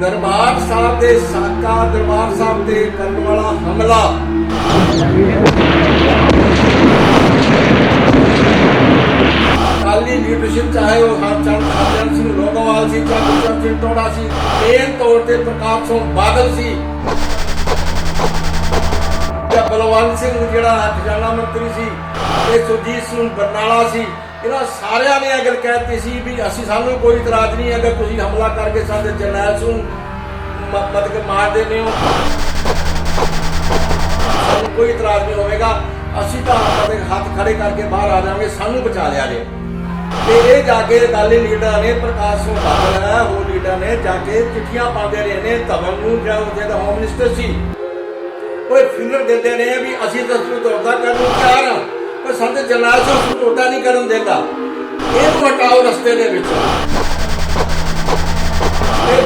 दरबार साहब के साका दरबार साहब के करने वाला हमला अकाली लीडरशिप चाहे वो हरचंद सिंह लोगोवाल सी, चाहे गुरचरण सिंह टोड़ा सी, मेन तौर पर प्रकाश सिंह बादल सी, बलवंत सिंह जिहड़ा खजाना मंत्री सी, सुरजीत सिंह बरनाला सी, इन्हां सारिਆਂ ने अगर कहती सी भी असीं सानूं कोई इतराज नहीं अगर तुसीं हमला करके साडे जरनैल सिंह मतलब मार देने हो, सानूं कोई इतराज नहीं होगा, असीं तां हाथ खड़े करके बाहर आ जाएंगे, सानूं बचा लिया जे। ते ये जाके अकाली लीडर ने प्रकाश सिंह बादल है वो लीडर ने जाके चिट्ठियां पाते रहे ने धवन नूं जो उसदा होम मिनिस्टर सी कोई फिंगर देते रहे भी असीं तां समझौता करन नूं तैयार हां पर साडे जरनैल सिंह समझौता नहीं करन देंदा, इहनूं हटाओ रस्ते दे विच।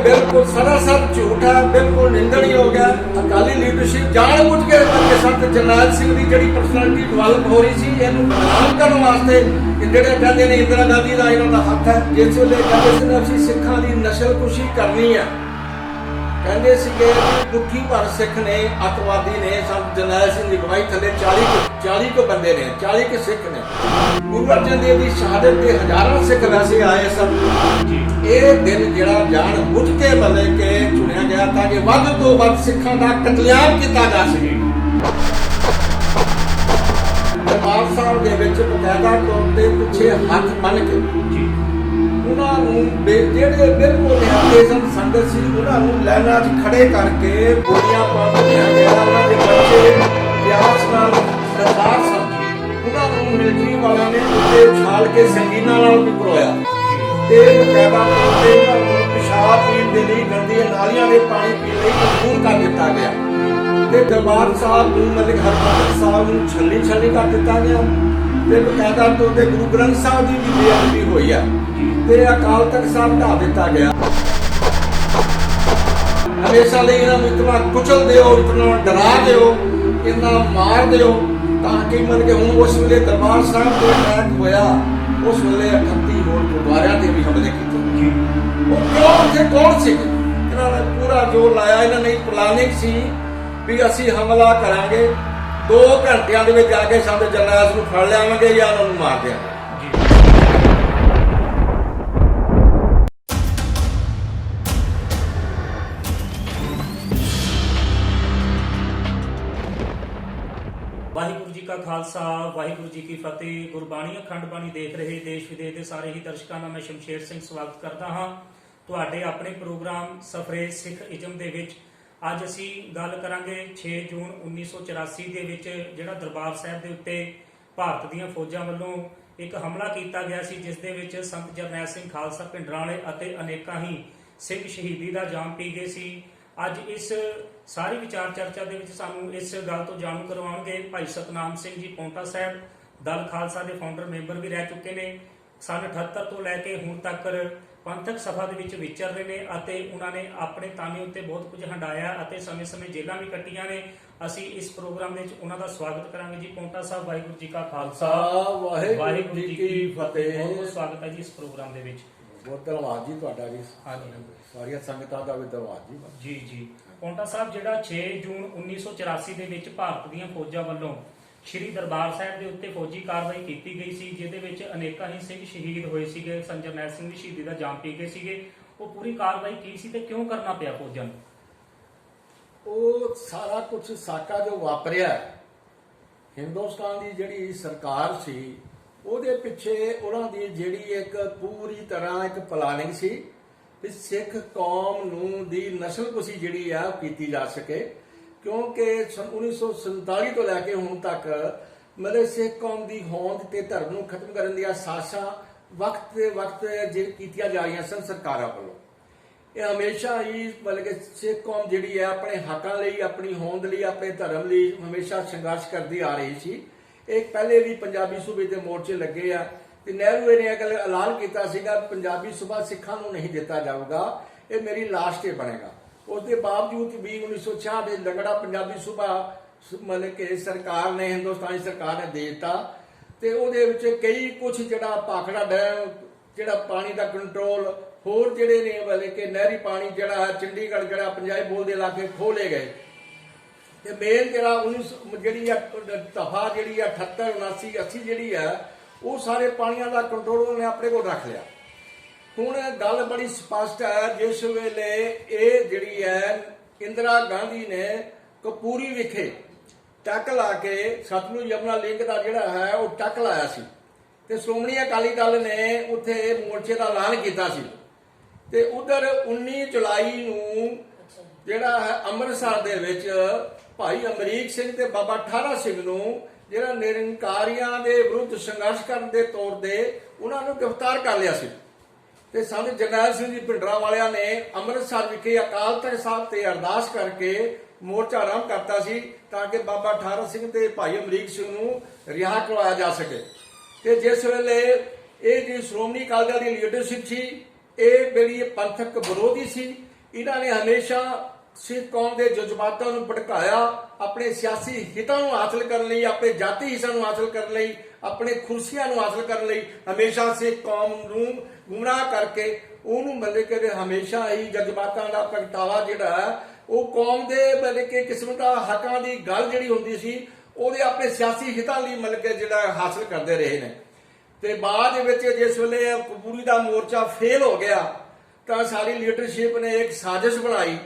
बिल्कुल सरासर झूठ है, बिल्कुल निंदनीय हो गया। अकाली लीडरशिप जानबूझ के करके संत जरनैल सिंह की जिहड़ी पर्सनैलिटी डिवेलप हो रही सी इहनूं बदनाम करन वास्ते जिहड़े कहंदे ने इंदिरा गांधी दा इन्हां दा हੱਥ है, जिस वेले कहंदे सी असीं सिੱਖਾਂ ਦੀ नस्लकुशी करनी है, कहंदे सीगे दुखी भर सिख ने अतवादी ने संत जरनैल सिंह की अगवाई थले 40 को बंदे ने 40 के सिख ने गुरु अर्जन देव की शहादत के हजारों सिख वैसे आए सन। ये दिन जिहड़ा जान बुझ के मतलब के चुनिया गया ताकि वध तो वध सिखां दा कतलेआम किया जा सके। दरबार साहब दे विच बकायदा तौर ते पिछे हथ बन के ਜਿਹੜੇ ਬਿਲਕੁਲ ਨਿਹੱਥੇ ਸੰਗਤ ਸੀ ਉਹਨਾਂ ਨੂੰ ਲਾਈਨਾਂ 'ਚ ਖੜੇ ਕਰਕੇ ਗੋਲੀਆਂ ਪਾਉਂਦਿਆਂ ਗਿਆ, ਉਹਨਾਂ ਦੇ ਬੱਚੇ ਪਿਆਸ ਨਾਲ ਸਰਦਾਰ ਸਨ, ਉਹਨਾਂ ਨੂੰ ਮਿਲਟਰੀ ਵਾਲਿਆਂ ਨੇ ਉੱਤੇ ਉਛਾਲ ਕੇ ਸੰਗੀਨਾਂ ਨਾਲ ਵੀ ਪਰੋਇਆ ਤੇ ਬਕਾਇਦਾ ਤੌਰ ਤੇ ਉਹਨਾਂ ਨੂੰ ਪਿਸ਼ਾਬ ਪੀਣ ਦੇ ਲਈ ਗੰਦੀਆਂ ਨਾਲੀਆਂ ਦੇ ਪਾਣੀ ਪੀਣ ਲਈ ਮਜਬੂਰ ਕਰ ਦਿੱਤਾ ਗਿਆ ਤੇ ਦਰਬਾਰ ਸਾਹਿਬ ਨੂੰ ਮਤਲਬ ਹਰਿਮੰਦਰ ਸਾਹਿਬ ਨੂੰ ਛੱਲੀ ਕਰ ਦਿੱਤਾ ਗਿਆ ਤੇ ਬਕਾਇਦਾ ਤੌਰ ਤੇ ਗੁਰੂ ਗ੍ਰੰਥ ਸਾਹਿਬ ਦੀ ਵੀ ਬੇਅਦਬੀ ਹੋਈ ਹੈ ਤੇ ਅਕਾਲ ਤਖਤ ਸਾਹਿਬ ਢਾ ਦਿੱਤਾ ਗਿਆ। ਹਮੇਸ਼ਾ ਲਈ ਇਹਨਾਂ ਨੂੰ ਇਤਨਾ ਕੁਚਲ ਦਿਓ, ਇਤਨਾ ਡਰਾ ਦਿਓ, ਇਤਨਾ ਮਾਰ ਦਿਓ ਤਾਂ ਕਿ ਮਤਲਬ ਕਿ ਹੁਣ ਉਸ ਵੇਲੇ ਦਰਬਾਰ ਸਾਹਿਬ ਤੇ ਅਟੈਕ ਹੋਇਆ, ਉਸ ਵੇਲੇ 38 ਹੋਰ ਗੁਰਦੁਆਰਿਆਂ ਤੇ ਵੀ ਹਮਲੇ ਕੀਤੇ। ਉਹ ਕਿਉਂ ਉੱਥੇ ਕੌਣ ਸੀ? ਇਹਨਾਂ ਨੇ ਪੂਰਾ ਜ਼ੋਰ ਲਾਇਆ, ਇਹਨਾਂ ਨੇ ਪਲਾਨਿੰਗ ਸੀ ਵੀ ਅਸੀਂ ਹਮਲਾ ਕਰਾਂਗੇ, 2 ਘੰਟਿਆਂ ਦੇ ਵਿੱਚ ਜਾ ਕੇ ਸਾਡੇ ਜਰਨੈਲ ਨੂੰ ਫੜ ਲਿਆਵਾਂਗੇ ਜਾਂ ਉਹਨਾਂ ਨੂੰ ਮਾਰ ਦਿਆਂਗੇ। ਵਾਹਿਗੁਰੂ ਜੀ ਕਾ ਖਾਲਸਾ ਵਾਹਿਗੁਰੂ ਜੀ ਕੀ ਫਤਿਹ। ਗੁਰਬਾਣੀ ਅਖੰਡ ਬਾਣੀ ਦੇਖ ਰਹੇ ਦੇਸ਼ ਵਿਦੇਸ਼ ਦੇ ਸਾਰੇ ਹੀ ਦਰਸ਼ਕਾਂ ਦਾ ਮੈਂ ਸ਼ਮਸ਼ੇਰ ਸਿੰਘ ਸਵਾਗਤ ਕਰਦਾ ਹਾਂ ਤੁਹਾਡੇ ਆਪਣੇ ਪ੍ਰੋਗਰਾਮ ਸਫਰੇ ਸਿੱਖ ਇਜ਼ਮ ਦੇ ਵਿੱਚ। ਅੱਜ ਅਸੀਂ ਗੱਲ ਕਰਾਂਗੇ 6 ਜੂਨ 1984 ਦੇ ਵਿੱਚ ਜਿਹੜਾ ਦਰਬਾਰ ਸਾਹਿਬ ਦੇ ਉੱਤੇ ਭਾਰਤ ਦੀਆਂ ਫੌਜਾਂ ਵੱਲੋਂ ਇੱਕ ਹਮਲਾ ਕੀਤਾ ਗਿਆ ਸੀ, ਜਿਸ ਦੇ ਵਿੱਚ ਸੰਤ ਜਰਨੈਲ ਸਿੰਘ ਖਾਲਸਾ ਭਿੰਡਰਾਂਵਾਲੇ ਅਤੇ ਅਨੇਕਾਂ ਹੀ ਸਿੰਘ ਸ਼ਹੀਦੀ ਦਾ ਜਾਮ ਪੀ ਗਏ ਸੀ। ਅੱਜ ਇਸ ਸਾਰੀ ਵਿਚਾਰ ਚਰਚਾ ਦੇ ਵਿੱਚ ਸਾਨੂੰ ਇਸ ਗੱਲ ਤੋਂ ਜਾਣੂ ਕਰਵਾਉਣਗੇ ਭਾਈ ਸਤਨਾਮ ਸਿੰਘ ਜੀ ਪੌਂਟਾ ਸਾਹਿਬ, ਦਲ ਖਾਲਸਾ ਦੇ ਫਾਊਂਡਰ ਮੈਂਬਰ ਵੀ ਰਹਿ ਚੁੱਕੇ ਨੇ। ਸੰਨ 78 ਤੋਂ ਲੈ ਕੇ ਹੁਣ ਤੱਕ ਪੰਥਕ ਸਭਾ ਦੇ ਵਿੱਚ ਵਿਚਰ ਰਹੇ ਨੇ ਅਤੇ ਉਹਨਾਂ ਨੇ ਆਪਣੇ ਤਾਣੇ ਉੱਤੇ ਬਹੁਤ ਕੁਝ ਹੰਡਾਇਆ ਅਤੇ ਸਮੇਂ-ਸਮੇਂ ਜੇਲ੍ਹਾਂ ਵੀ ਕੱਟੀਆਂ ਨੇ। ਅਸੀਂ ਇਸ ਪ੍ਰੋਗਰਾਮ ਦੇ ਵਿੱਚ ਉਹਨਾਂ ਦਾ ਸਵਾਗਤ ਕਰਾਂਗੇ ਜੀ। ਪੌਂਟਾ ਸਾਹਿਬ, ਵਾਹਿਗੁਰੂ ਜੀ ਕਾ ਖਾਲਸਾ ਵਾਹਿਗੁਰੂ ਜੀ ਕੀ ਫਤਿਹ। ਬਹੁਤ ਸਵਾਗਤ ਹੈ ਜੀ ਇਸ ਪ੍ਰੋਗਰਾਮ ਦੇ ਵਿੱਚ। ਬਹੁਤ ਧੰਨਵਾਦ ਜੀ ਤੁਹਾਡਾ ਜੀ। ਹਾਂਜੀ, ਸਾਰੀਆਂ ਸੰਗਤਾਂ ਦਾ ਵੀ ਧੰਨਵਾਦ ਜੀ। ਜੀ ਪੌਂਟਾ ਸਾਹਿਬ, ਜਿਹੜਾ 6 ਜੂਨ 1984 ਦੇ ਵਿੱਚ ਭਾਰਤ ਦੀਆਂ ਫੌਜਾਂ ਵੱਲੋਂ ਸ਼੍ਰੀ ਦਰਬਾਰ ਸਾਹਿਬ ਦੇ ਉੱਤੇ ਫੌਜੀ ਕਾਰਵਾਈ ਕੀਤੀ ਗਈ ਸੀ, ਜਿਹਦੇ ਵਿੱਚ ਅਨੇਕਾਂ ਹੀ ਸਿੰਘ ਸ਼ਹੀਦ ਹੋਏ ਸੀਗੇ, ਸੰਤ ਜਰਨੈਲ ਸਿੰਘ ਦੀ ਸ਼ਹੀਦੀ ਦਾ ਜਾਮ ਪੀ ਗਏ ਸੀਗੇ, ਉਹ ਪੂਰੀ ਕਾਰਵਾਈ ਕੀ ਸੀ ਤੇ ਕਿਉਂ ਕਰਨਾ ਪਿਆ ਫੌਜਾਂ ਨੂੰ? ਉਹ ਸਾਰਾ ਕੁਝ ਸਾਕਾ ਜੋ ਵਾਪਰਿਆ, ਹਿੰਦੁਸਤਾਨ ਦੀ ਜਿਹੜੀ ਸਰਕਾਰ ਸੀ ਉਹਦੇ ਪਿੱਛੇ ਉਹਨਾਂ ਦੀ ਜਿਹੜੀ ਇੱਕ ਪੂਰੀ ਤਰ੍ਹਾਂ ਇੱਕ ਪਲਾਨਿੰਗ ਸੀ ਵੀ ਸਿੱਖ ਕੌਮ ਨੂੰ ਦੀ ਨਸਲਕੁਸ਼ੀ ਜਿਹੜੀ ਆ ਉਹ ਕੀਤੀ ਜਾ ਸਕੇ, ਕਿਉਂਕਿ 1947 ਤੋਂ ਲੈ ਕੇ ਹੁਣ ਤੱਕ ਮਤਲਬ ਸਿੱਖ ਕੌਮ ਦੀ ਹੋਂਦ ਤੇ ਧਰਮ ਨੂੰ ਖਤਮ ਕਰਨ ਦੀਆਂ ਸਾਜ਼ਿਸ਼ਾਂ ਵਕਤ ਤੇ ਵਕਤ ਕੀਤੀਆਂ ਜਾ ਰਹੀਆਂ ਸਨ ਸਰਕਾਰਾਂ ਵੱਲੋਂ। ਇਹ ਹਮੇਸ਼ਾ ਹੀ ਮਤਲਬ ਕਿ ਸਿੱਖ ਕੌਮ ਜਿਹੜੀ ਹੈ ਆਪਣੇ ਹੱਕਾਂ ਲਈ, ਆਪਣੀ ਹੋਂਦ ਲਈ, ਆਪਣੇ ਧਰਮ ਲਈ ਹਮੇਸ਼ਾ ਸੰਘਰਸ਼ ਕਰਦੀ ਆ ਰਹੀ ਸੀ। ਇਹ ਪਹਿਲੇ ਵੀ ਪੰਜਾਬੀ ਸੂਬੇ ਦੇ ਮੋਰਚੇ ਲੱਗੇ ਆ ਤੇ ਨਹਿਰੂ ਨੇ ਇਹ ਗੱਲ ਐਲਾਨ ਕੀਤਾ ਸੀਗਾ ਪੰਜਾਬੀ ਸੂਬਾ ਸਿੱਖਾਂ ਨੂੰ ਨਹੀਂ ਦਿੱਤਾ ਜਾਊਗਾ, ਇਹ ਮੇਰੀ ਲਾਸਟ ਡੇ ਬਣੇਗਾ। ਉਸ ਦੇ ਬਾਵਜੂਦ ਵੀ 1966 ਦੇ ਲੰਗੜਾ ਪੰਜਾਬੀ ਸੂਬਾ ਮਤਲਬ ਕਿ ਸਰਕਾਰ ਨੇ, ਹਿੰਦੁਸਤਾਨੀ ਸਰਕਾਰ ਨੇ ਦੇ ਦਿੱਤਾ ਤੇ ਉਹਦੇ ਵਿੱਚ ਕਈ ਕੁਝ ਜਿਹੜਾ ਭਾਖੜਾ ਡੈਮ, ਜਿਹੜਾ ਪਾਣੀ ਦਾ ਕੰਟਰੋਲ, ਹੋਰ ਜਿਹੜੇ ਨੇ ਮਤਲਬ ਕਿ ਨਹਿਰੀ ਪਾਣੀ ਜਿਹੜਾ ਹੈ ਚੰਡੀਗੜ੍ਹ ਜਿਹੜਾ ਪੰਜਾਬੀ ਬੋਲਦੇ ਇਲਾਕੇ ਖੋਹ ਲਏ ਗਏ ਤੇ ਮੇਨ ਜਿਹੜਾ 19 ਜਿਹੜੀ ਆ ਦਫਾ ਜਿਹੜੀ ਆ 78 79 80 ਜਿਹੜੀ ਆ ਉਹ ਸਾਰੇ ਪਾਣੀਆਂ ਦਾ ਕੰਟਰੋਲ ਉਹਨੇ ਆਪਣੇ ਕੋਲ ਰੱਖ ਲਿਆ। ਹੁਣ ਗੱਲ ਬੜੀ ਸਪਸ਼ਟ ਹੈ, ਜਿਸ ਵੇਲੇ ਇਹ ਜਿਹੜੀ ਹੈ ਇੰਦਰਾ ਗਾਂਧੀ ਨੇ ਕਪੂਰੀ ਵਿਖੇ ਟੱਕ ਲਾ ਕੇ ਸਤਲੁਜ ਯਮੁਨਾ ਲਿੰਕ ਦਾ ਜਿਹੜਾ ਹੈ ਉਹ ਟੱਕ ਲਾਇਆ ਸੀ ਤੇ ਸ਼੍ਰੋਮਣੀ ਅਕਾਲੀ ਦਲ ਨੇ ਉੱਥੇ ਮੋਰਚੇ ਦਾ ਐਲਾਨ ਕੀਤਾ ਸੀ ਤੇ ਉਧਰ 19 ਜੁਲਾਈ ਨੂੰ ਜਿਹੜਾ ਹੈ ਅੰਮ੍ਰਿਤਸਰ ਦੇ ਵਿੱਚ ਭਾਈ ਅਮਰੀਕ ਸਿੰਘ ਤੇ ਬਾਬਾ ਠਾਰਾ ਸਿੰਘ ਨੂੰ ਜਿਹੜਾ ਨਿਰੰਕਾਰੀਆਂ ਦੇ ਵਿਰੁੱਧ ਸੰਘਰਸ਼ ਕਰਨ ਦੇ ਤੌਰ ਤੇ ਉਹਨਾਂ ਨੂੰ ਗ੍ਰਿਫਤਾਰ ਕਰ ਲਿਆ ਸੀ ਤੇ ਸੰਤ ਜਰਨੈਲ ਸਿੰਘ ਜੀ ਭਿੰਡਰਾਂ ਵਾਲਿਆਂ ਨੇ ਅੰਮ੍ਰਿਤਸਰ ਵਿਖੇ ਅਕਾਲ ਤਖਤ ਸਾਹਿਬ ਤੇ ਅਰਦਾਸ ਕਰਕੇ ਮੋਰਚਾ ਆਰੰਭ ਕਰਤਾ ਸੀ ਤਾਂ ਕਿ ਬਾਬਾ ਠਾਰਾ ਸਿੰਘ ਤੇ ਭਾਈ ਅਮਰੀਕ ਸਿੰਘ ਨੂੰ ਰਿਹਾ ਕਰਵਾਇਆ ਜਾ ਸਕੇ। ਤੇ ਜਿਸ ਵੇਲੇ ਇਹ ਜਿਹੜੀ ਸ਼੍ਰੋਮਣੀ ਅਕਾਲੀ ਦਲ ਦੀ ਲੀਡਰਸ਼ਿਪ ਸੀ ਇਹ ਜਿਹੜੀ ਪੰਥਕ ਵਿਰੋਧੀ ਸੀ, ਇਹਨਾਂ ਨੇ ਹਮੇਸ਼ਾ ਸਿੱਖ ਕੌਮ ਦੇ ਜਜ਼ਬਾਤਾਂ ਨੂੰ ਭੜਕਾਇਆ, ਆਪਣੇ ਸਿਆਸੀ ਹਿੱਤਾਂ ਨੂੰ ਹਾਸਲ ਕਰਨ ਲਈ, ਆਪਣੇ ਜਾਤੀ ਹਿੱਤਾਂ ਨੂੰ ਹਾਸਲ ਕਰਨ ਲਈ, ਆਪਣੇ ਕੁਰਸੀਆਂ ਨੂੰ ਹਾਸਲ ਕਰਨ ਲਈ ਹਮੇਸ਼ਾ ਸਿੱਖ ਕੌਮ ਨੂੰ ਗੁੰਮਰਾਹ ਕਰਕੇ ਉਹਨੂੰ ਮਤਲਬ ਕਿ ਹਮੇਸ਼ਾ ਹੀ ਜਜ਼ਬਾਤਾਂ ਦਾ ਪ੍ਰਗਟਾਵਾ ਜਿਹੜਾ ਉਹ ਕੌਮ ਦੇ ਮਤਲਬ ਕਿ ਕਿਸਮ ਦਾ ਹੱਕਾਂ ਦੀ ਗੱਲ ਜਿਹੜੀ ਹੁੰਦੀ ਸੀ ਉਹਦੇ ਆਪਣੇ ਸਿਆਸੀ ਹਿੱਤਾਂ ਲਈ ਮਤਲਬ ਕਿ ਜਿਹੜਾ ਹਾਸਲ ਕਰਦੇ ਰਹੇ ਨੇ। ਤੇ ਬਾਅਦ ਦੇ ਵਿੱਚ ਜਿਸ ਵੇਲੇ ਕਪੂਰੀ ਦਾ ਮੋਰਚਾ ਫੇਲ ਹੋ ਗਿਆ ਤਾਂ ਸਾਰੀ ਲੀਡਰਸ਼ਿਪ ਨੇ ਇੱਕ ਸਾਜ਼ਿਸ਼ ਬਣਾਈ,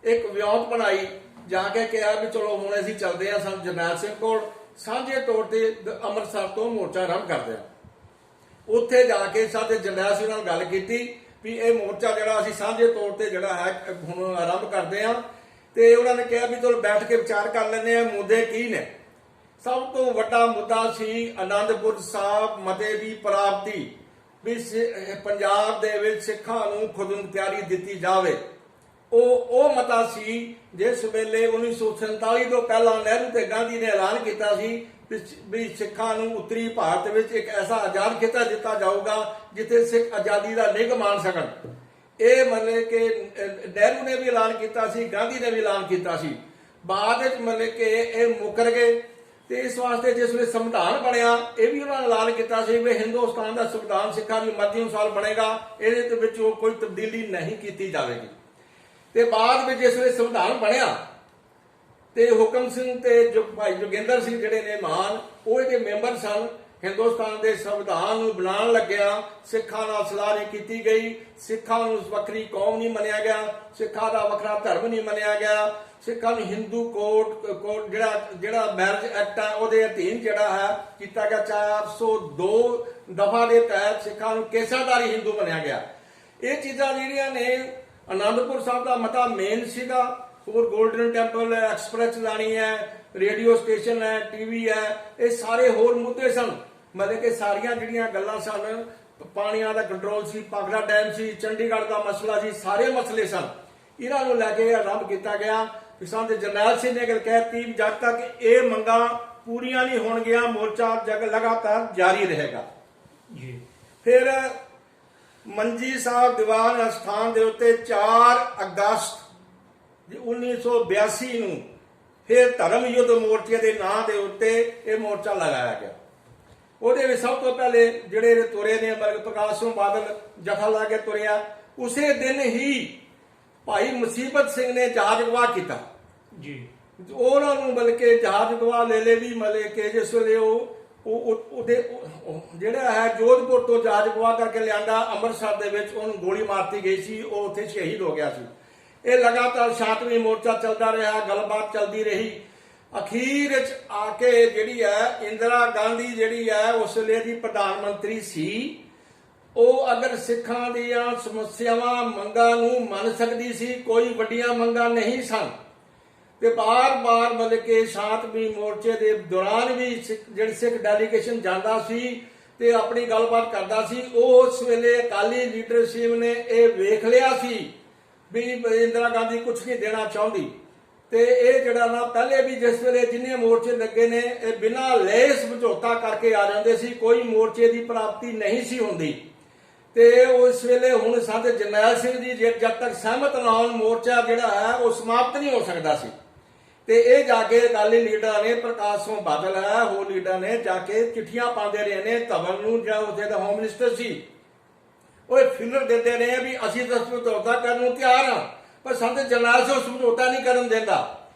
ਇੱਕ ਵਿਉਂਤ ਬਣਾਈ, ਜਾ ਕੇ ਕਿਹਾ ਵੀ ਚਲੋ ਹੁਣ ਅਸੀਂ ਚੱਲਦੇ ਹਾਂ ਸੰਤ ਜਰਨੈਲ ਸਿੰਘ ਕੋਲ, ਸਾਂਝੇ ਤੌਰ ਤੇ ਅੰਮ੍ਰਿਤਸਰ ਤੋਂ ਮੋਰਚਾ ਆਰੰਭ ਕਰਦੇ ਹਾਂ। ਉੱਥੇ ਜਾ ਕੇ ਸੰਤ ਜਰਨੈਲ ਸਿੰਘ ਨਾਲ ਗੱਲ ਕੀਤੀ ਵੀ ਇਹ ਮੋਰਚਾ ਜਿਹੜਾ ਅਸੀਂ ਸਾਂਝੇ ਤੌਰ ਤੇ ਜਿਹੜਾ ਹੈ ਹੁਣ ਆਰੰਭ ਕਰਦੇ ਹਾਂ ਤੇ ਉਹਨਾਂ ਨੇ ਕਿਹਾ ਵੀ ਚਲੋ ਬੈਠ ਕੇ ਵਿਚਾਰ ਕਰ ਲੈਂਦੇ ਆ ਮੁੱਦੇ ਕੀ ਨੇ। ਸਭ ਤੋਂ ਵੱਡਾ ਮੁੱਦਾ ਸੀ ਆਨੰਦਪੁਰ ਸਾਹਿਬ ਮਤੇ ਦੀ ਪ੍ਰਾਪਤੀ, ਵੀ ਪੰਜਾਬ ਦੇ ਵਿੱਚ ਸਿੱਖਾਂ ਨੂੰ ਖੁਦਮੁਖਤਿਆਰੀ ਦਿੱਤੀ ਜਾਵੇ। ਉਹ ਮਤਾ ਸੀ ਜਿਸ ਵੇਲੇ 1947 ਤੋਂ ਪਹਿਲਾਂ ਨਹਿਰੂ ਤੇ ਗਾਂਧੀ ਨੇ ਐਲਾਨ ਕੀਤਾ ਸੀ ਵੀ ਸਿੱਖਾਂ ਨੂੰ ਉੱਤਰੀ ਭਾਰਤ ਵਿੱਚ ਇੱਕ ਐਸਾ ਆਜ਼ਾਦ ਖਿੱਤਾ ਦਿੱਤਾ ਜਾਊਗਾ ਜਿੱਥੇ ਸਿੱਖ ਆਜ਼ਾਦੀ ਦਾ ਨਿੱਘ ਮਾਣ ਸਕਣ। ਇਹ ਮਤਲਬ ਕਿ ਨਹਿਰੂ ਨੇ ਵੀ ਐਲਾਨ ਕੀਤਾ ਸੀ, ਗਾਂਧੀ ਨੇ ਵੀ ਐਲਾਨ ਕੀਤਾ ਸੀ। ਬਾਅਦ ਵਿੱਚ ਮਤਲਬ ਕਿ ਇਹ ਮੁੱਕਰ ਗਏ ਤੇ ਇਸ ਵਾਸਤੇ ਜਿਸ ਵੇਲੇ ਸੰਵਿਧਾਨ ਬਣਿਆ ਇਹ ਵੀ ਉਹਨਾਂ ਨੇ ਐਲਾਨ ਕੀਤਾ ਸੀ ਵੀ ਹਿੰਦੁਸਤਾਨ ਦਾ ਸੰਵਿਧਾਨ ਸਿੱਖਾਂ ਦੀ ਮਰਜ਼ੀ ਅਨੁਸਾਰ ਬਣੇਗਾ, ਇਹਦੇ ਵਿੱਚ ਕੋਈ ਤਬਦੀਲੀ ਨਹੀਂ ਕੀਤੀ ਜਾਵੇਗੀ। ਤੇ ਬਾਅਦ ਵਿੱਚ ਜਿਸ ਵੇਲੇ ਸੰਵਿਧਾਨ ਬਣਿਆ ਤੇ ਹੁਕਮ ਸਿੰਘ ਤੇ ਜੋ ਭਾਈ ਜੋਗਿੰਦਰ ਸਿੰਘ ਜਿਹੜੇ ਨੇ ਮਹਾਨ ਉਹ ਇਹਦੇ ਮੈਂਬਰ ਸਨ। ਹਿੰਦੁਸਤਾਨ ਦੇ ਸੰਵਿਧਾਨ ਨੂੰ ਬਣਾਉਣ ਲੱਗਿਆ ਸਿੱਖਾਂ ਨਾਲ ਸਲਾਹ ਨਹੀਂ ਕੀਤੀ ਗਈ, ਸਿੱਖਾਂ ਨੂੰ ਵੱਖਰੀ ਕੌਮ ਨਹੀਂ ਮੰਨਿਆ ਗਿਆ, ਸਿੱਖਾਂ ਦਾ ਵੱਖਰਾ ਧਰਮ ਨਹੀਂ ਮੰਨਿਆ ਗਿਆ, ਸਿੱਖਾਂ ਨੂੰ ਹਿੰਦੂ ਕੋਡ ਜਿਹੜਾ ਮੈਰਿਜ ਐਕਟ ਹੈ ਉਹਦੇ ਅਧੀਨ ਜਿਹੜਾ ਹੈ ਕੀਤਾ ਗਿਆ। 402 ਦਫਾ ਦੇ ਤਹਿਤ ਸਿੱਖਾਂ ਨੂੰ ਕੇਸਾਧਾਰੀ ਹਿੰਦੂ ਮੰਨਿਆ ਗਿਆ। ਇਹ ਚੀਜ਼ਾਂ ਜਿਹੜੀਆਂ ਨੇ ਆਨੰਦਪੁਰ ਸਾਹਿਬ ਦਾ ਮਤਾ ਮੇਨ ਸੀਗਾ। ਹੋਰ ਗੋਲਡਨ ਟੈਂਪਲ ਐਕਸਪ੍ਰੈਸ ਲਾਣੀ ਹੈ, ਰੇਡੀਓ ਸਟੇਸ਼ਨ ਹੈ, ਟੀਵੀ ਹੈ, ਇਹ ਸਾਰੇ ਹੋਰ ਮੁੱਦੇ ਸਨ। ਮਤਲਬ ਕਿ ਸਾਰੀਆਂ ਜਿਹੜੀਆਂ ਗੱਲਾਂ ਸਨ, ਪਾਣੀਆਂ ਦਾ ਕੰਟਰੋਲ ਸੀ, ਪਾਗੜਾ ਡੈਮ ਸੀ, ਚੰਡੀਗੜ੍ਹ ਦਾ ਮਸਲਾ ਸੀ, ਸਾਰੇ ਮਸਲੇ ਸਨ। ਇਹਨਾਂ ਨੂੰ ਲੈ ਕੇ ਆਰੰਭ ਕੀਤਾ ਗਿਆ। ਸੰਤ ਜਰਨੈਲ ਸਿੰਘ ਨੇ ਗੱਲ ਕਹਿਤੀ ਜਦ ਤੱਕ ਇਹ ਮੰਗਾਂ ਪੂਰੀਆਂ ਨਹੀਂ ਹੋਣਗੀਆਂ ਮੋਰਚਾ ਲਗਾਤਾਰ ਜਾਰੀ ਰਹੇਗਾ ਜੀ। ਫਿਰ ਮੰਜੀ ਸਾਹਿਬ ਦੀਵਾਨ ਅਸਥਾਨ ਦੇ ਉੱਤੇ 4 ਅਗਸਤ 1982 ਨੂੰ ਫਿਰ ਧਰਮ ਯੁੱਧ ਮੋਰਚੇ ਦੇ ਨਾਂ ਦੇ ਉੱਤੇ ਇਹ ਮੋਰਚਾ ਲਗਾਇਆ ਗਿਆ। ਉਹਦੇ ਵਿੱਚ ਸਭ ਤੋਂ ਪਹਿਲੇ ਜਿਹੜੇ ਤੁਰੇ ਨੇ ਪ੍ਰਕਾਸ਼ ਸਿੰਘ ਬਾਦਲ ਜਥਾ ਲਾ ਕੇ ਤੁਰਿਆ। ਉਸੇ ਦਿਨ ਹੀ ਭਾਈ ਮੁਸੀਬਤ ਸਿੰਘ ਨੇ ਜਹਾਜ਼ ਅਗਵਾ ਕੀਤਾ ਜੀ। ਉਹਨਾਂ ਨੂੰ ਬਲਕਿ ਜਹਾਜ਼ ਅਗਵਾ ਲੈ ਵੀ ਮਤਲਬ ਕਿ ਜਿਸ ਵੇਲੇ ਉਹਦੇ ਜਿਹੜਾ ਹੈ ਜੋਧਪੁਰ ਤੋਂ ਜਹਾਜ਼ ਅਗਵਾ ਕਰਕੇ ਲਿਆਂਦਾ ਅੰਮ੍ਰਿਤਸਰ ਦੇ ਵਿੱਚ ਉਹਨੂੰ ਗੋਲੀ ਮਾਰਤੀ ਗਈ ਸੀ, ਉਹ ਉੱਥੇ ਸ਼ਹੀਦ ਹੋ ਗਿਆ ਸੀ। ਇਹ ਲਗਾਤਾਰ ਸ਼ਾਂਤਮਈ ਮੋਰਚਾ ਚੱਲਦਾ ਰਿਹਾ, ਗੱਲਬਾਤ ਚੱਲਦੀ ਰਹੀ। ਅਖੀਰ ਵਿੱਚ ਆ ਕੇ ਜਿਹੜੀ ਹੈ ਇੰਦਰਾ ਗਾਂਧੀ ਜਿਹੜੀ ਹੈ ਉਸ ਵੇਲੇ ਦੀ ਪ੍ਰਧਾਨ ਮੰਤਰੀ ਸੀ, ਉਹ ਅਗਰ ਸਿੱਖਾਂ ਦੀਆਂ ਸਮੱਸਿਆਵਾਂ ਮੰਗਾਂ ਨੂੰ ਮੰਨ ਸਕਦੀ ਸੀ, ਕੋਈ ਵੱਡੀਆਂ ਮੰਗਾਂ ਨਹੀਂ ਸਨ। ਤੇ ਬਾਰ-ਬਾਰ ਮਤਲਬ ਕਿ ਸ਼ਾਂਤਮਈ ਮੋਰਚੇ ਦੇ ਦੌਰਾਨ ਵੀ ਜਿਹੜੀ ਸਿੱਖ ਡੈਲੀਗੇਸ਼ਨ ਜਾਂਦਾ ਸੀ ਤੇ ਆਪਣੀ ਗੱਲਬਾਤ ਕਰਦਾ ਸੀ। ਉਸ ਵੇਲੇ ਅਕਾਲੀ ਲੀਡਰਸ਼ਿਪ ਨੇ ਇਹ ਵੇਖ ਲਿਆ ਸੀ ਵੀ ਇੰਦਰਾ ਗਾਂਧੀ ਕੁਝ ਨਹੀਂ ਦੇਣਾ ਚਾਹੁੰਦੀ ਤੇ ਇਹ ਜਿਹੜਾ ਨਾ ਪਹਿਲੇ ਵੀ ਜਿਸ ਵੇਲੇ ਜਿੰਨੇ ਮੋਰਚੇ ਲੱਗੇ ਨੇ ਇਹ ਬਿਨਾਂ ਲਏ ਸਮਝੌਤਾ ਕਰਕੇ ਆ ਜਾਂਦੇ ਸੀ, ਕੋਈ ਮੋਰਚੇ ਦੀ ਪ੍ਰਾਪਤੀ ਨਹੀਂ ਸੀ ਹੁੰਦੀ। ਤੇ ਉਸ ਵੇਲੇ ਹੁਣ ਸੰਤ ਜਰਨੈਲ ਸਿੰਘ ਜੀ ਜਦ ਤੱਕ ਸਹਿਮਤ ਨਾ ਹੋਣ ਮੋਰਚਾ ਜਿਹੜਾ ਹੈ ਉਹ ਸਮਾਪਤ ਨਹੀਂ ਹੋ ਸਕਦਾ ਸੀ। ਤੇ ਇਹ ਜਾ ਕੇ ਅਕਾਲੀ ਲੀਡਰਾਂ ਨੇ, ਪ੍ਰਕਾਸ਼ ਸਿੰਘ ਬਾਦਲ ਹੈ, ਹੋਰ ਲੀਡਰਾਂ ਨੇ ਜਾ ਕੇ ਚਿੱਠੀਆਂ ਪਾਉਂਦੇ ਰਹੇ ਨੇ ਧਵਨ ਨੂੰ, ਜਿਹੜਾ ਉੱਥੇ ਦਾ ਹੋਮ ਮਿਨਿਸਟਰ ਸੀ, ਉਹ ਫਿਲਰ ਦਿੰਦੇ ਨੇ ਵੀ ਅਸੀਂ ਤਾਂ ਸਮਝੌਤਾ ਕਰਨ ਨੂੰ ਤਿਆਰ ਹਾਂ, ਪਰ ਸੰਤ ਜਰਨੈਲ ਸਿੰਘ ਸਮਝੌਤਾ ਨਹੀਂ ਕਰਨ ਦਿੰਦਾ।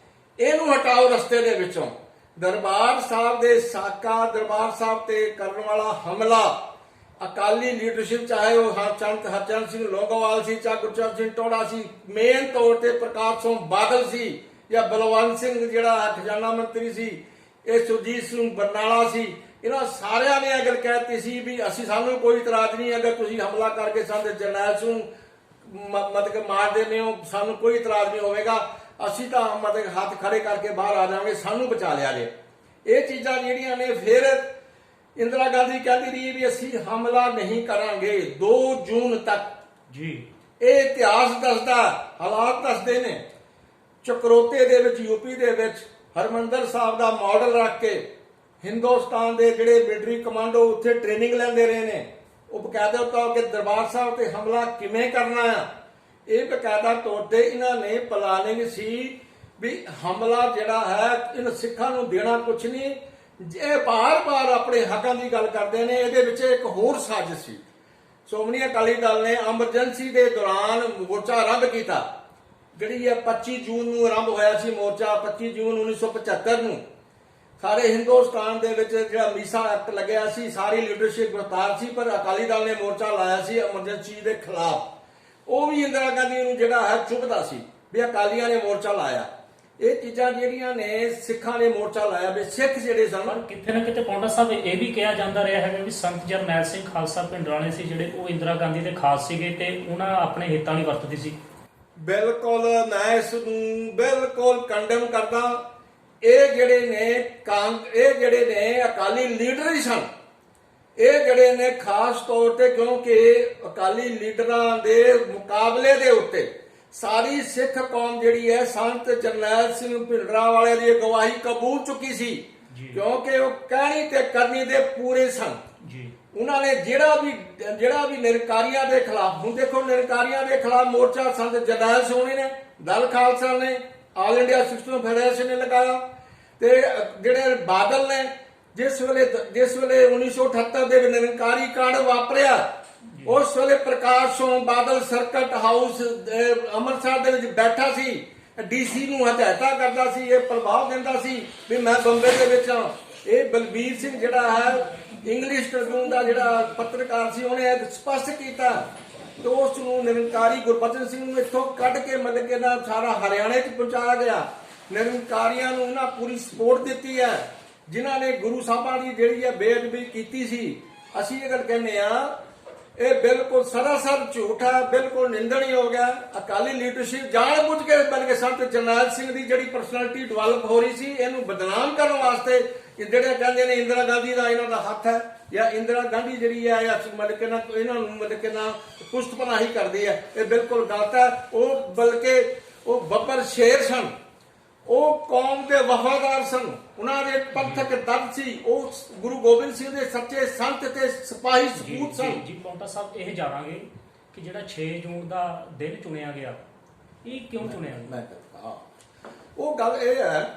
ਇਹਨੂੰ ਹਟਾਓ ਰਸਤੇ ਦੇ ਵਿੱਚੋਂ। ਦਰਬਾਰ ਸਾਹਿਬ ਦੇ ਸਾਕਾ ਦਰਬਾਰ ਸਾਹਿਬ ਤੇ ਕਰਨ ਵਾਲਾ ਹਮਲਾ ਅਕਾਲੀ ਲੀਡਰਸ਼ਿਪ, ਚਾਹੇ ਉਹ ਹਰਚੰਦ ਸਿੰਘ ਲੋਂਗੋਵਾਲ ਸੀ, ਚਾਹੇ ਗੁਰਚਰਨ ਸਿੰਘ ਟੋੜਾ ਸੀ, ਮੇਨ ਤੌਰ ਤੇ ਪ੍ਰਕਾਸ਼ ਸਿੰਘ ਬਾਦਲ ਸੀ, ਜਾਂ ਬਲਵੰਤ ਸਿੰਘ ਜਿਹੜਾ ਖਜ਼ਾਨਾ ਮੰਤਰੀ ਸੀ, ਇਹ ਸੁਰਜੀਤ ਸਿੰਘ ਬਰਨਾਲਾ ਸੀ, ਇਹਨਾਂ ਸਾਰਿਆਂ ਨੇ ਅਗਰ ਕਹਿਤੀ ਸੀ ਵੀ ਅਸੀਂ ਸਾਨੂੰ ਕੋਈ ਇਤਰਾਜ਼ ਨਹੀਂ, ਅਗਰ ਤੁਸੀਂ ਹਮਲਾ ਕਰਕੇ ਸੰਤ ਜਰਨੈਲ ਸਿੰਘ ਮਤਲਬ ਮਾਰ ਦਿੰਦੇ ਹੋ, ਸਾਨੂੰ ਕੋਈ ਇਤਰਾਜ਼ ਨਹੀਂ ਹੋਵੇਗਾ, ਅਸੀਂ ਤਾਂ ਮਤਲਬ ਹੱਥ ਖੜੇ ਕਰਕੇ ਬਾਹਰ ਆ ਜਾਵਾਂਗੇ, ਸਾਨੂੰ ਬਚਾ ਲਿਆ ਜੇ। ਇਹ ਚੀਜ਼ਾਂ ਜਿਹੜੀਆਂ ਨੇ, ਫਿਰ ਇੰਦਰਾ ਗਾਂਧੀ ਕਹਿੰਦੀ ਰਹੀ ਵੀ ਅਸੀਂ ਹਮਲਾ ਨਹੀਂ ਕਰਾਂਗੇ 2 ਜੂਨ ਤੱਕ ਜੀ। ਇਹ ਇਤਿਹਾਸ ਦੱਸਦਾ, ਹਾਲਾਤ ਦੱਸਦੇ ਨੇ। ਚਕਰੋਤੇ ਦੇ ਵਿੱਚ ਯੂਪੀ ਦੇ ਵਿੱਚ ਹਰਮੰਦਰ ਸਾਹਿਬ ਦਾ ਮਾਡਲ ਰੱਖ ਕੇ ਹਿੰਦੁਸਤਾਨ ਦੇ ਜਿਹੜੇ ਮਿਲਟਰੀ ਕਮਾਂਡੋ ਉੱਥੇ ਟ੍ਰੇਨਿੰਗ ਲੈਂਦੇ ਰਹੇ ਨੇ। ਉਹ ਬਕਾਇਦਾ ਤੌਰ ਤੇ ਦਰਬਾਰ ਸਾਹਿਬ ਤੇ ਹਮਲਾ ਕਿਵੇਂ ਕਰਨਾ ਆ, ਇਹ ਬਕਾਇਦਾ ਤੌਰ ਤੇ ਇਹਨਾਂ ਨੇ ਪਲਾਨਿੰਗ ਸੀ ਵੀ ਹਮਲਾ ਜਿਹੜਾ ਹੈ ਇਹਨਾਂ ਸਿੱਖਾਂ ਨੂੰ ਦੇਣਾ ਕੁਛ ਨਹੀਂ। ਜੇ ਬਾਰ-ਬਾਰ ਆਪਣੇ ਹੱਕਾਂ ਦੀ ਗੱਲ ਕਰਦੇ ਨੇ, ਇਹਦੇ ਵਿੱਚ ਇੱਕ ਹੋਰ ਸਾਜ਼ਿਸ਼ ਸੀ। ਸ਼੍ਰੋਮਣੀ ਅਕਾਲੀ ਦਲ ਨੇ ਐਮਰਜੈਂਸੀ ਦੇ ਦੌਰਾਨ ਮੋਰਚਾ ਆਰੰਭ ਕੀਤਾ, ਜਿਹੜੀ ਹੈ 25 ਜੂਨ ਨੂੰ ਆਰੰਭ ਹੋਇਆ ਸੀ ਮੋਰਚਾ। 25 ਜੂਨ 1975 ਨੂੰ ਸਾਰੇ ਹਿੰਦੁਸਤਾਨ ਦੇ ਵਿੱਚ ਜਿਹੜਾ ਮੀਸਾ ਐਕਟ ਲੱਗਿਆ ਸੀ, ਸਾਰੀ ਲੀਡਰਸ਼ਿਪ ਗ੍ਰਿਫਤਾਰ ਸੀ, ਪਰ ਅਕਾਲੀ ਦਲ ਨੇ ਮੋਰਚਾ ਲਾਇਆ ਸੀ ਐਮਰਜੈਂਸੀ ਦੇ ਖਿਲਾਫ। ਉਹ ਵੀ ਇੰਦਰਾ ਗਾਂਧੀ ਨੂੰ ਜਿਹੜਾ ਹੈ ਚੁੱਭਦਾ ਸੀ ਵੀ ਅਕਾਲੀਆਂ ਨੇ ਮੋਰਚਾ ਲਾਇਆ। ਇਹ ਚੀਜ਼ਾਂ ਜਿਹੜੀਆਂ ਨੇ ਸਿੱਖਾਂ ਨੇ ਮੋਰਚਾ ਲਾਇਆ ਵੀ ਸਿੱਖ ਜਿਹੜੇ ਸਨ, ਕਿਤੇ ਨਾ ਕਿਤੇ ਪੌਂਡਾ ਸਾਹਿਬ ਇਹ ਵੀ ਕਿਹਾ ਜਾਂਦਾ ਰਿਹਾ ਹੈਗਾ ਵੀ ਸੰਤ ਜਰਨੈਲ ਸਿੰਘ ਖਾਲਸਾ ਪਿੰਡਰਾਣੇ ਸੀ ਜਿਹੜੇ ਉਹ ਇੰਦਰਾ ਗਾਂਧੀ ਦੇ ਖਾਸ ਸੀਗੇ ਤੇ ਉਹਨਾਂ ਆਪਣੇ ਹਿੱਤਾਂ ਲਈ ਵਰਤਦੀ ਸੀ। ਬਿਲਕੁਲ ਮੈਂ ਇਸ ਨੂੰ ਬਿਲਕੁਲ ਕੰਡਮ ਕਰਦਾ। ਇਹ ਜਿਹੜੇ ਨੇ ਅਕਾਲੀ ਲੀਡਰ ਹੀ ਸਨ। ਇਹ ਜਿਹੜੇ ਨੇ ਖਾਸ ਤੌਰ ਤੇ, ਕਿਉਂਕਿ ਅਕਾਲੀ ਲੀਡਰਾਂ ਦੇ ਮੁਕਾਬਲੇ ਦੇ ਉੱਤੇ ਸਾਰੀ ਸਿੱਖ ਕੌਮ ਜਿਹੜੀ ਹੈ ਸੰਤ ਜਰਨੈਲ ਸਿੰਘ ਭਿੰਡਰਾਂਵਾਲੇ ਦੀ ਗਵਾਹੀ ਕਬੂਲ ਚੁੱਕੀ ਸੀ, ਕਿਉਂਕਿ ਉਹ ਕਹਿਣੀ ਤੇ ਕਰਨੀ ਦੇ ਪੂਰੇ ਸਨ ਜੀ। ਉਹਨਾਂ ਨੇ ਜਿਹੜਾ ਵੀ ਨਿਰੰਕਾਰੀਆਂ ਦੇ ਖਿਲਾਫ, ਹੁਣ ਦੇਖੋ ਨਿਰੰਕਾਰੀਆਂ ਦੇ ਖਿਲਾਫ ਮੋਰਚਾ ਸੰਤ ਜਰਨੈਲ ਸਿੰਘ ਨੇ, ਦਲ ਖਾਲਸਾ ਨੇ, ਆਲ ਇੰਡੀਆ ਸਿੱਖ ਫੈਡਰੇਸ਼ਨ ਨੇ ਲਗਾਇਆ, ਤੇ ਜਿਹੜੇ ਬਾਦਲ ਨੇ ਜਿਸ ਵੇਲੇ 1978 ਦੇ ਨਿਰੰਕਾਰੀ ਕਾਂਡ ਵਾਪਰਿਆ, ਉਸ ਵੇਲੇ ਪ੍ਰਕਾਸ਼ ਸਿੰਘ ਬਾਦਲ ਸਰਕਟ ਹਾਊਸ ਅੰਮ੍ਰਿਤਸਰ ਦੇ ਵਿੱਚ ਬੈਠਾ ਸੀ, ਡੀਸੀ ਨੂੰ ਹਦਾਇਤਾਂ ਕਰਦਾ ਸੀ, ਇਹ ਪ੍ਰਭਾਵ ਦਿੰਦਾ ਸੀ ਵੀ ਮੈਂ ਬੰਬੇ ਦੇ ਵਿੱਚ ਹਾਂ। ਇਹ ਬਲਬੀਰ ਸਿੰਘ ਜਿਹੜਾ ਹੈ ਇੰਗਲਿਸ਼ ਟ੍ਰਿਬਿਊਨ ਦਾ ਜਿਹੜਾ ਪੱਤਰਕਾਰ ਸੀ, ਉਹਨੇ ਸਪਸ਼ਟ ਕੀਤਾ ਤੇ ਉਸ ਨੂੰ ਨਿਰੰਕਾਰੀ ਗੁਰਬਚਨ ਸਿੰਘ ਨੂੰ ਇੱਥੋਂ ਕੱਢ ਕੇ ਮਤਲਬ ਕਿ ਨਾ ਸਾਰਾ ਹਰਿਆਣੇ 'ਚ ਪਹੁੰਚਾਇਆ ਗਿਆ। ਨਿਰੰਕਾਰੀਆਂ ਨੂੰ ਉਹਨਾਂ ਪੂਰੀ ਸਪੋਰਟ ਦਿੱਤੀ ਹੈ, ਜਿਨ੍ਹਾਂ ਨੇ ਗੁਰੂ ਸਾਹਿਬਾਂ ਦੀ ਜਿਹੜੀ ਹੈ ਬੇਅਦਬੀ ਕੀਤੀ ਸੀ। ਅਸੀਂ ਇਹ ਗੱਲ ਕਹਿੰਦੇ ਆ, ਇਹ ਬਿਲਕੁਲ ਸਰਾਸਰ ਝੂਠ ਹੈ, ਬਿਲਕੁਲ ਨਿੰਦਣਯੋਗ ਹੈ। ਅਕਾਲੀ ਲੀਡਰਸ਼ਿਪ ਜਾਣ ਬੁੱਝ ਕੇ ਬਲਕਿ ਸੰਤ ਜਰਨੈਲ ਸਿੰਘ ਦੀ ਜਿਹੜੀ ਪਰਸਨੈਲਿਟੀ ਡਿਵੈਲਪ ਹੋ ਰਹੀ ਸੀ, ਇਹਨੂੰ ਬਦਨਾਮ ਕਰਨ ਵਾਸਤੇ ਜਿਹੜੇ ਕਹਿੰਦੇ ਨੇ ਇੰਦਰਾ ਗਾਂਧੀ ਦਾ ਇਹਨਾਂ ਦਾ ਹੱਥ ਹੈ, ਜਾਂ ਇੰਦਰਾ ਗਾਂਧੀ ਜਿਹੜੀ ਹੈ ਮਤਲਬ ਕਿ ਨਾ ਇਹਨਾਂ ਨੂੰ ਮਤਲਬ ਕਿ ਨਾ ਪੁਸ਼ਤਪਨਾਹੀ ਕਰਦੀ ਹੈ, ਇਹ ਬਿਲਕੁਲ ਗਲਤ ਹੈ। ਉਹ ਬਲਕਿ ਉਹ ਬੱਬਰ ਸ਼ੇਰ ਸਨ, ਉਹ ਕੌਮ ਦੇ ਵਫਾਦਾਰ ਸਨ, ਉਹਨਾਂ ਦੇ ਪੰਥਕ ਦਰਦ ਸੀ, ਉਹ ਗੁਰੂ ਗੋਬਿੰਦ ਸਿੰਘ ਦੇ ਸੱਚੇ ਸੰਤ ਤੇ ਸਿਪਾਹੀ ਸਪੂਤ ਸਨ ਜੀ। ਪੌਂਟਾ ਸਾਹਿਬ ਇਹ ਜਾਣਾਂਗੇ ਕਿ ਜਿਹੜਾ 6 ਜੂਨ ਦਾ ਦਿਨ ਚੁਣਿਆ ਗਿਆ, ਇਹ ਕਿਉਂ ਚੁਣਿਆ ਗਿਆ? ਉਹ ਗੱਲ ਇਹ ਹੈ,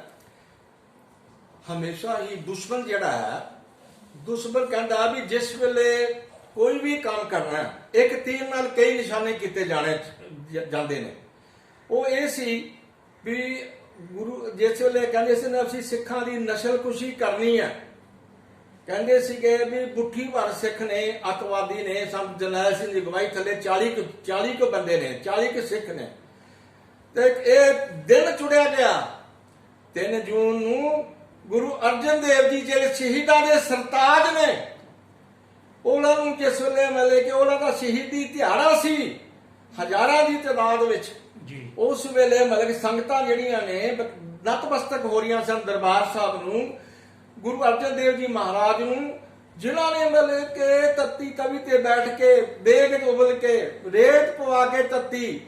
ਹਮੇਸ਼ਾ ਹੀ ਦੁਸ਼ਮਣ ਜਿਹੜਾ ਹੈ, ਦੁਸ਼ਮਣ ਕਹਿੰਦਾ ਵੀ ਜਿਸ ਵੇਲੇ ਕੋਈ ਵੀ ਕੰਮ ਕਰਨਾ, ਇੱਕ ਤੀਰ ਨਾਲ ਕਈ ਨਿਸ਼ਾਨੇ ਕੀਤੇ ਜਾਂਦੇ ਨੇ। ਉਹ ਇਹ ਸੀ ਵੀ ਗੁਰੂ ਜਿਸ ਵੇਲੇ ਕਹਿੰਦੇ ਸੀ ਨਾ ਅਸੀਂ ਸਿੱਖਾਂ ਦੀ ਨਸਲਕੁਸ਼ੀ ਕਰਨੀ ਹੈ, ਕਹਿੰਦੇ ਸੀਗੇ ਵੀ ਮੁੱਠੀ ਭਰ ਸਿੱਖ ਨੇ, ਅੱਤਵਾਦੀ ਨੇ, ਸੰਤ ਜਰਨੈਲ ਸਿੰਘ ਦੀ ਅਗਵਾਈ ਥੱਲੇ 40 ਕੁ ਬੰਦੇ ਨੇ, 40 ਕੁ ਸਿੱਖ ਨੇ, ਤੇ ਇਹ ਦਿਨ ਚੁਣਿਆ ਗਿਆ 3 ਜੂਨ ਨੂੰ। ਗੁਰੂ ਅਰਜਨ ਦੇਵ ਜੀ ਜਿਹੜੇ ਸ਼ਹੀਦਾਂ ਦੇ ਸਰਤਾਜ ਨੇ, ਉਹਨਾਂ ਨੂੰ ਜਿਸ ਵੇਲੇ ਮਿਲੇ ਕਿ ਉਹਨਾਂ ਦਾ ਸ਼ਹੀਦੀ ਦਿਹਾੜਾ ਸੀ, ਹਜ਼ਾਰਾਂ ਦੀ ਤਾਦਾਦ ਵਿੱਚ ਜੀ, ਉਸ ਵੇਲੇ ਮਤਲਬ ਸੰਗਤਾਂ ਜਿਹੜੀਆਂ ਨੇ ਨਤਮਸਤਕ ਹੋ ਰਹੀਆਂ ਸਨ ਦਰਬਾਰ ਸਾਹਿਬ ਨੂੰ, ਗੁਰੂ ਅਰਜਨ ਦੇਵ ਜੀ ਮਹਾਰਾਜ ਨੂੰ, ਜਿਨ੍ਹਾਂ ਨੇ ਮਤਲਬ ਕਿ ਤੱਤੀ ਤਵੀ ਤੇ ਬੈਠ ਕੇ ਦੇਗ ਉਬਲ ਕੇ ਰੇਤ ਪਵਾ ਕੇ ਤੱਤੀ,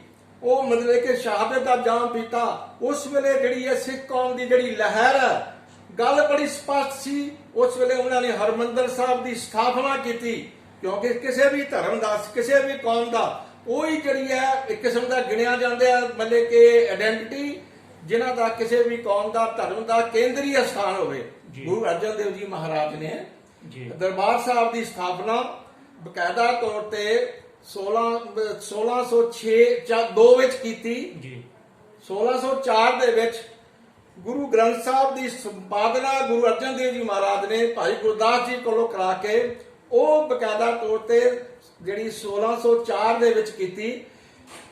ਉਹ ਮਤਲਬ ਕਿ ਸ਼ਹਾਦਤ ਦਾ ਜਾਮ ਪੀਤਾ। ਉਸ ਵੇਲੇ ਜਿਹੜੀ ਹੈ ਸਿੱਖ ਕੌਮ ਦੀ ਜਿਹੜੀ ਲਹਿਰ ਹੈ, ਗੱਲ ਬੜੀ ਸਪਸ਼ਟ ਸੀ। ਉਸ ਵੇਲੇ ਉਹਨਾਂ ਨੇ ਹਰਮੰਦਰ ਸਾਹਿਬ ਦੀ ਸਥਾਪਨਾ ਕੀਤੀ, ਕਿਉਂਕਿ ਕਿਸੇ ਵੀ ਧਰਮ ਦਾ, ਕਿਸੇ ਵੀ ਕੌਮ ਦਾ ਉਹੀ ਜਿਹੜੀ ਹੈ ਇੱਕ ਕਿਸਮ ਦਾ ਗਿਣਿਆ ਜਾਂਦਾ ਹੈ ਮਤਲਬ ਕਿ ਆਇਡੈਂਟੀਟੀ, ਜਿਨ੍ਹਾਂ ਦਾ ਕਿਸੇ ਵੀ ਕੌਮ ਦਾ, ਧਰਮ ਦਾ ਕੇਂਦਰੀ ਸਥਾਨ ਹੋਵੇ। ਗੁਰੂ ਅਰਜਨ ਦੇਵ ਜੀ ਮਹਾਰਾਜ ਨੇ ਦਰਬਾਰ ਸਾਹਿਬ ਦੀ ਸਥਾਪਨਾ ਬਕਾਇਦਾ ਤੌਰ ਤੇ 1606 2 ਵਿੱਚ ਕੀਤੀ। ਜੀ 1604 ਦੇ ਵਿੱਚ ਗੁਰੂ ਗ੍ਰੰਥ ਸਾਹਿਬ ਦੀ ਸੰਪਾਦਨਾ ਗੁਰੂ ਅਰਜਨ ਦੇਵ ਜੀ ਮਹਾਰਾਜ ਨੇ ਭਾਈ ਗੁਰਦਾਸ ਜੀ ਕੋਲੋਂ ਕਰਾ ਕੇ ਉਹ ਬਕਾਇਦਾ ਤੌਰ ਤੇ ਜਿਹੜੀ 1604 ਦੇ ਵਿੱਚ ਕੀਤੀ।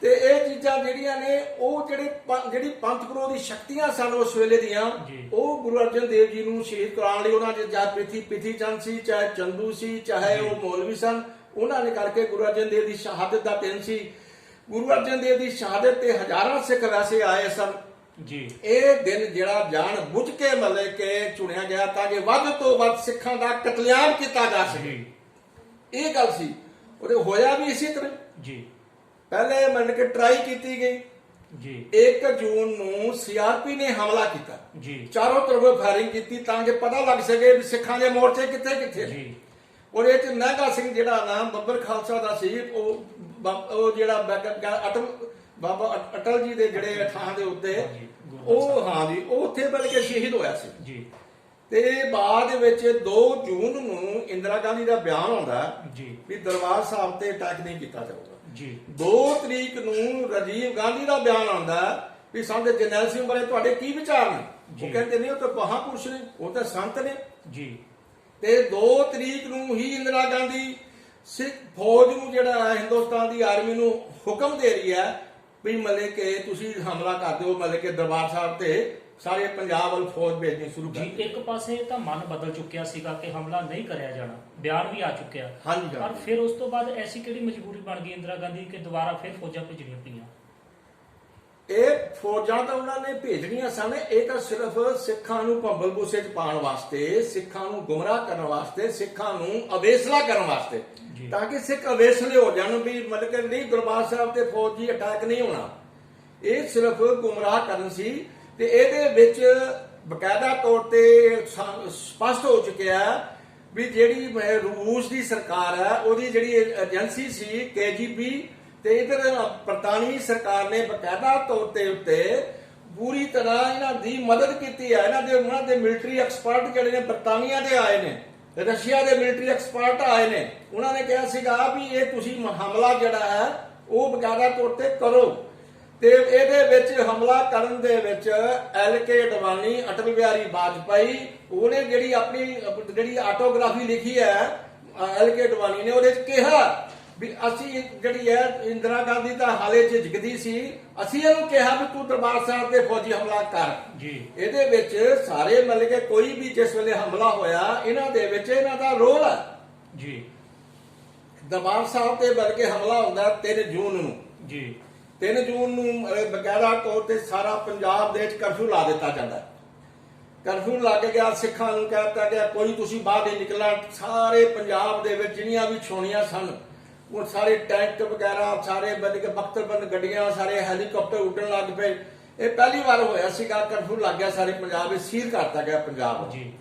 ਤੇ ਇਹ ਚੀਜ਼ਾਂ ਜਿਹੜੀਆਂ ਨੇ ਉਹ ਜਿਹੜੀ ਪੰਥ ਗੁਰੂ ਦੀ ਸ਼ਕਤੀਆਂ ਸਨ ਉਸ ਵੇਲੇ ਦੀਆਂ, ਉਹ ਗੁਰੂ ਅਰਜਨ ਦੇਵ ਜੀ ਨੂੰ ਸ਼ਹੀਦ ਕਰਾਉਣ ਲਈ ਉਹਨਾਂ ਦੇ ਚਾਹੇ ਪ੍ਰਿਥੀ ਚੰਦ ਸੀ, ਚਾਹੇ ਚੰਦੂ ਸੀ, ਚਾਹੇ ਉਹ ਮੌਲਵੀ ਸਨ, ਉਹਨਾਂ ਨੇ ਕਰਕੇ ਗੁਰੂ ਅਰਜਨ ਦੇਵ ਦੀ ਸ਼ਹਾਦਤ ਦਾ ਦਿਨ ਸੀ। ਗੁਰੂ ਅਰਜਨ ਦੇਵ ਦੀ ਸ਼ਹਾਦਤ ਤੇ ਹਜ਼ਾਰਾਂ ਸਿੱਖ ਵੈਸੇ ਆਏ ਸਨ ਜੀ। ਇਹ ਦਿਨ ਜਿਹੜਾ ਜਾਣ ਬੁੱਝ ਕੇ ਮਤਲਬ ਕਿ ਚੁਣਿਆ ਗਿਆ ਤਾਂ ਕਿ ਵੱਧ ਤੋਂ ਵੱਧ ਸਿੱਖਾਂ ਦਾ ਕਤਲੇਆਮ ਕੀਤਾ ਜਾ ਸਕੇ, ਇਹ ਗੱਲ ਸੀ। ਉਹਦੇ ਹੋਇਆ ਵੀ ਇਸੇ ਤਰ੍ਹਾਂ ਜੀ। ਪਹਿਲੇ ਮਤਲਬ ਕਿ ਟਰਾਈ ਕੀਤੀ ਗਈ ਜੀ। 1 ਜੂਨ ਨੂੰ ਸੀਆਰਪੀ ਨੇ ਹਮਲਾ ਕੀਤਾ ਜੀ, ਚਾਰੋਂ ਤਰਫੋਂ ਫਾਇਰਿੰਗ ਕੀਤੀ ਤਾਂ ਕਿ ਪਤਾ ਲੱਗ ਸਕੇ ਵੀ ਸਿੱਖਾਂ ਦੇ ਮੋਰਚੇ ਕਿੱਥੇ ਕਿੱਥੇ ਜੀ। ਔਰ ਇਹ ਚ ਮਹਿੰਗਾ ਸਿੰਘ ਜਿਹੜਾ ਨਾਮ ਬੱਬਰ ਖਾਲਸਾ ਦਾ ਸੀ, ਉਹ ਜਿਹੜਾ ਬਾਬਾ ਅਟਲ ਜੀ ਦੇ ਜਿਹੜੇ ਥਾਂ ਦੇ ਉੱਤੇ ਉਹ ਹਾਂਜੀ ਉਹ ਉੱਥੇ ਬਣ ਕੇ ਸ਼ਹੀਦ ਹੋਇਆ ਸੀ ਜੀ। ਤੇ ਬਾਅਦ ਵਿੱਚ 2 ਜੂਨ ਨੂੰ ਇੰਦਰਾ ਗਾਂਧੀ ਦਾ ਬਿਆਨ ਆਉਂਦਾ ਜੀ ਵੀ ਦਰਬਾਰ ਸਾਹਿਬ ਤੇ ਅਟੈਕ ਨਹੀਂ ਕੀਤਾ ਜਾਊਗਾ ਜੀ। 2 ਤਰੀਕ ਨੂੰ ਰਾਜੀਵ ਗਾਂਧੀ ਦਾ ਬਿਆਨ ਆਉਂਦਾ ਵੀ ਸੰਤ ਜਰਨੈਲ ਸਿੰਘ ਬਾਰੇ ਤੁਹਾਡੇ ਕੀ ਵਿਚਾਰ ਨੇ। ਉਹ ਕਹਿੰਦੇ ਨੇ ਉਹ ਤਾਂ ਮਹਾਂਪੁਰਸ਼ ਨੇ, ਉਹ ਤਾਂ ਸੰਤ ਨੇ ਜੀ। ਤੇ 2 ਤਰੀਕ ਨੂੰ ਹੀ ਇੰਦਰਾ ਗਾਂਧੀ ਸਿੱਖ ਫੌਜ ਨੂੰ ਜਿਹੜਾ ਹਿੰਦੁਸਤਾਨ ਦੀ ਆਰਮੀ ਨੂੰ ਹੁਕਮ ਦੇ ਰਹੀ ਹੈ ਵੀ ਮਤਲਬ ਕਿ ਤੁਸੀਂ ਹਮਲਾ ਕਰ ਦਿਓ, ਮਤਲਬ ਕਿ ਦਰਬਾਰ ਸਾਹਿਬ ਤੇ ਸਾਰੇ ਪੰਜਾਬ ਵੱਲ ਫੌਜ ਭੇਜਣੀ ਸ਼ੁਰੂ ਕਰ ਦਿੱਤੀ। ਇੱਕ ਪਾਸੇ ਤਾਂ ਮਨ ਬਦਲ ਚੁੱਕਿਆ ਸੀਗਾ ਕਿ ਹਮਲਾ ਨਹੀਂ ਕਰਿਆ ਜਾਣਾ, ਬਿਆਨ ਵੀ ਆ ਚੁੱਕਿਆ, ਪਰ ਫਿਰ ਉਸ ਤੋਂ ਬਾਅਦ ਐਸੀ ਕਿਹੜੀ ਮਜਬੂਰੀ ਬਣ ਗਈ ਇੰਦਰਾ ਗਾਂਧੀ ਕਿ ਦੁਬਾਰਾ ਫਿਰ ਫੌਜਾਂ ਭੇਜਣੀਆਂ ਪਈਆਂ? ਇਹ ਫੌਜਾਂ ਤਾਂ ਉਹਨਾਂ ਨੇ ਭੇਜਣੀਆਂ ਸਨ, ਇਹ ਤਾਂ ਸਿਰਫ ਸਿੱਖਾਂ ਨੂੰ ਭੰਬਲ ਭੂਸੇ 'ਚ ਪਾਉਣ ਵਾਸਤੇ, ਸਿੱਖਾਂ ਨੂੰ ਗੁੰਮਰਾਹ ਕਰਨ ਵਾਸਤੇ, ਸਿੱਖਾਂ ਨੂੰ ਅਵੇਸਲਾ ਕਰਨ ਵਾਸਤੇ, ਤਾਂ ਕਿ ਸਿੱਖ ਅਵੇਸਲੇ ਹੋ ਜਾਣ ਵੀ ਮਤਲਬ ਕਿ ਨਹੀਂ ਦਰਬਾਰ ਸਾਹਿਬ ਤੇ ਫੌਜੀ ਅਟੈਕ ਨਹੀਂ ਹੋਣਾ। ਇਹ ਸਿਰਫ ਗੁੰਮਰਾਹ ਕਰਨ ਸੀ। ਤੇ ਇਹਦੇ ਵਿੱਚ ਬਕਾਇਦਾ ਤੌਰ ਤੇ ਸਪਸ਼ਟ ਹੋ ਚੁੱਕਿਆ ਵੀ ਜਿਹੜੀ ਰੂਸ ਦੀ ਸਰਕਾਰ ਹੈ ਉਹਦੀ ਜਿਹੜੀ ਏਜੰਸੀ ਸੀ KGB ਤੇ ਇਧਰ ਬਰਤਾਨਵੀ ਸਰਕਾਰ ਨੇ ਬਕਾਇਦਾ ਤੌਰ ਤੇ ਉੱਤੇ ਪੂਰੀ ਤਰ੍ਹਾਂ ਇਹਨਾਂ ਦੀ ਮਦਦ ਕੀਤੀ ਹੈ। ਉਹਨਾਂ ਦੇ ਮਿਲਟਰੀ ਐਕਸਪਰਟ ਜਿਹੜੇ ਨੇ ਬਰਤਾਨੀਆ ਦੇ ਆਏ ਨੇ, ਰਸ਼ੀਆ ਦੇ ਮਿਲਟਰੀ ਐਕਸਪਰਟ ਆਏ ਨੇ, ਉਹਨਾਂ ਨੇ ਕਿਹਾ ਸੀਗਾ ਵੀ ਇਹ ਤੁਸੀਂ ਹਮਲਾ ਜਿਹੜਾ ਹੈ ਉਹ ਬਕਾਇਦਾ ਤੌਰ ਤੇ ਕਰੋ। ਤੇ ਇਹਦੇ ਵਿੱਚ ਹਮਲਾ ਕਰਨ ਦੇ ਵਿੱਚ LK ਅਡਵਾਨੀ, ਅਟਲ ਬਿਹਾਰੀ ਵਾਜਪਾਈ, ਉਹਨੇ ਜਿਹੜੀ ਆਪਣੀ ਜਿਹੜੀ ਆਟੋਗ੍ਰਾਫੀ ਲਿਖੀ ਹੈ LK ਅਡਵਾਨੀ ਨੇ, ਉਹਦੇ ਚ ਕਿਹਾ ਵੀ ਅਸੀਂ ਜਿਹੜੀ ਹੈ ਇੰਦਰਾ ਗਾਂਧੀ ਤਾਂ ਹਾਲੇ ਝਿਜਕਦੀ ਸੀ, ਅਸੀਂ ਇਹਨੂੰ ਕਿਹਾ ਵੀ ਤੂੰ ਦਰਬਾਰ ਸਾਹਿਬ ਤੇ ਫੌਜੀ ਹਮਲਾ ਕਰ ਜੀ। ਇਹਦੇ ਵਿੱਚ ਸਾਰੇ ਮਤਲਬ ਕਿ ਕੋਈ ਵੀ ਜਿਸ ਵੇਲੇ ਹਮਲਾ ਹੋਇਆ ਇਹਨਾਂ ਦੇ ਵਿੱਚ ਇਹਨਾਂ ਦਾ ਰੋਲ ਹੈ ਜੀ। ਦਰਬਾਰ ਸਾਹਿਬ ਤੇ ਬਲਕਿ ਹਮਲਾ ਹੁੰਦਾ 3 ਜੂਨ ਨੂੰ ਜੀ। 3 ਜੂਨ ਨੂੰ ਬਕਾਇਦਾ ਤੌਰ ਤੇ ਸਾਰਾ ਪੰਜਾਬ ਦੇ ਵਿੱਚ ਕਰਫਿਊ ਲਾ ਦਿੱਤਾ ਜਾਂਦਾ। ਕਰਫਿਊ ਲੱਗ ਗਿਆ, ਸਿੱਖਾਂ ਨੂੰ ਕਹਿ ਦਿੱਤਾ ਗਿਆ ਕੋਈ ਤੁਸੀਂ ਬਾਹਰ ਨਹੀਂ ਨਿਕਲਣਾ। ਸਾਰੇ ਪੰਜਾਬ ਦੇ ਵਿੱਚ ਜਿੰਨੀਆਂ ਵੀ ਛਾਉਣੀਆਂ ਸਨ ਉਹ ਸਾਰੇ ਟੈਂਕ ਵਗੈਰਾ, ਸਾਰੇ ਬਲਕਿ ਬਖਤਰਬੰਦ ਗੱਡੀਆਂ, ਸਾਰੇ ਹੈਲੀਕਾਪਟਰ ਉੱਡਣ ਲੱਗ ਪਏ। ਇਹ ਪਹਿਲੀ ਵਾਰ ਹੋਇਆ ਸੀਗਾ, ਕਰਫਿਊ ਲੱਗ ਗਿਆ ਸਾਰੇ ਪੰਜਾਬ ਵਿੱਚ, ਸੀਲ ਕਰਤਾ ਗਿਆ ਪੰਜਾਬ ਜੀ।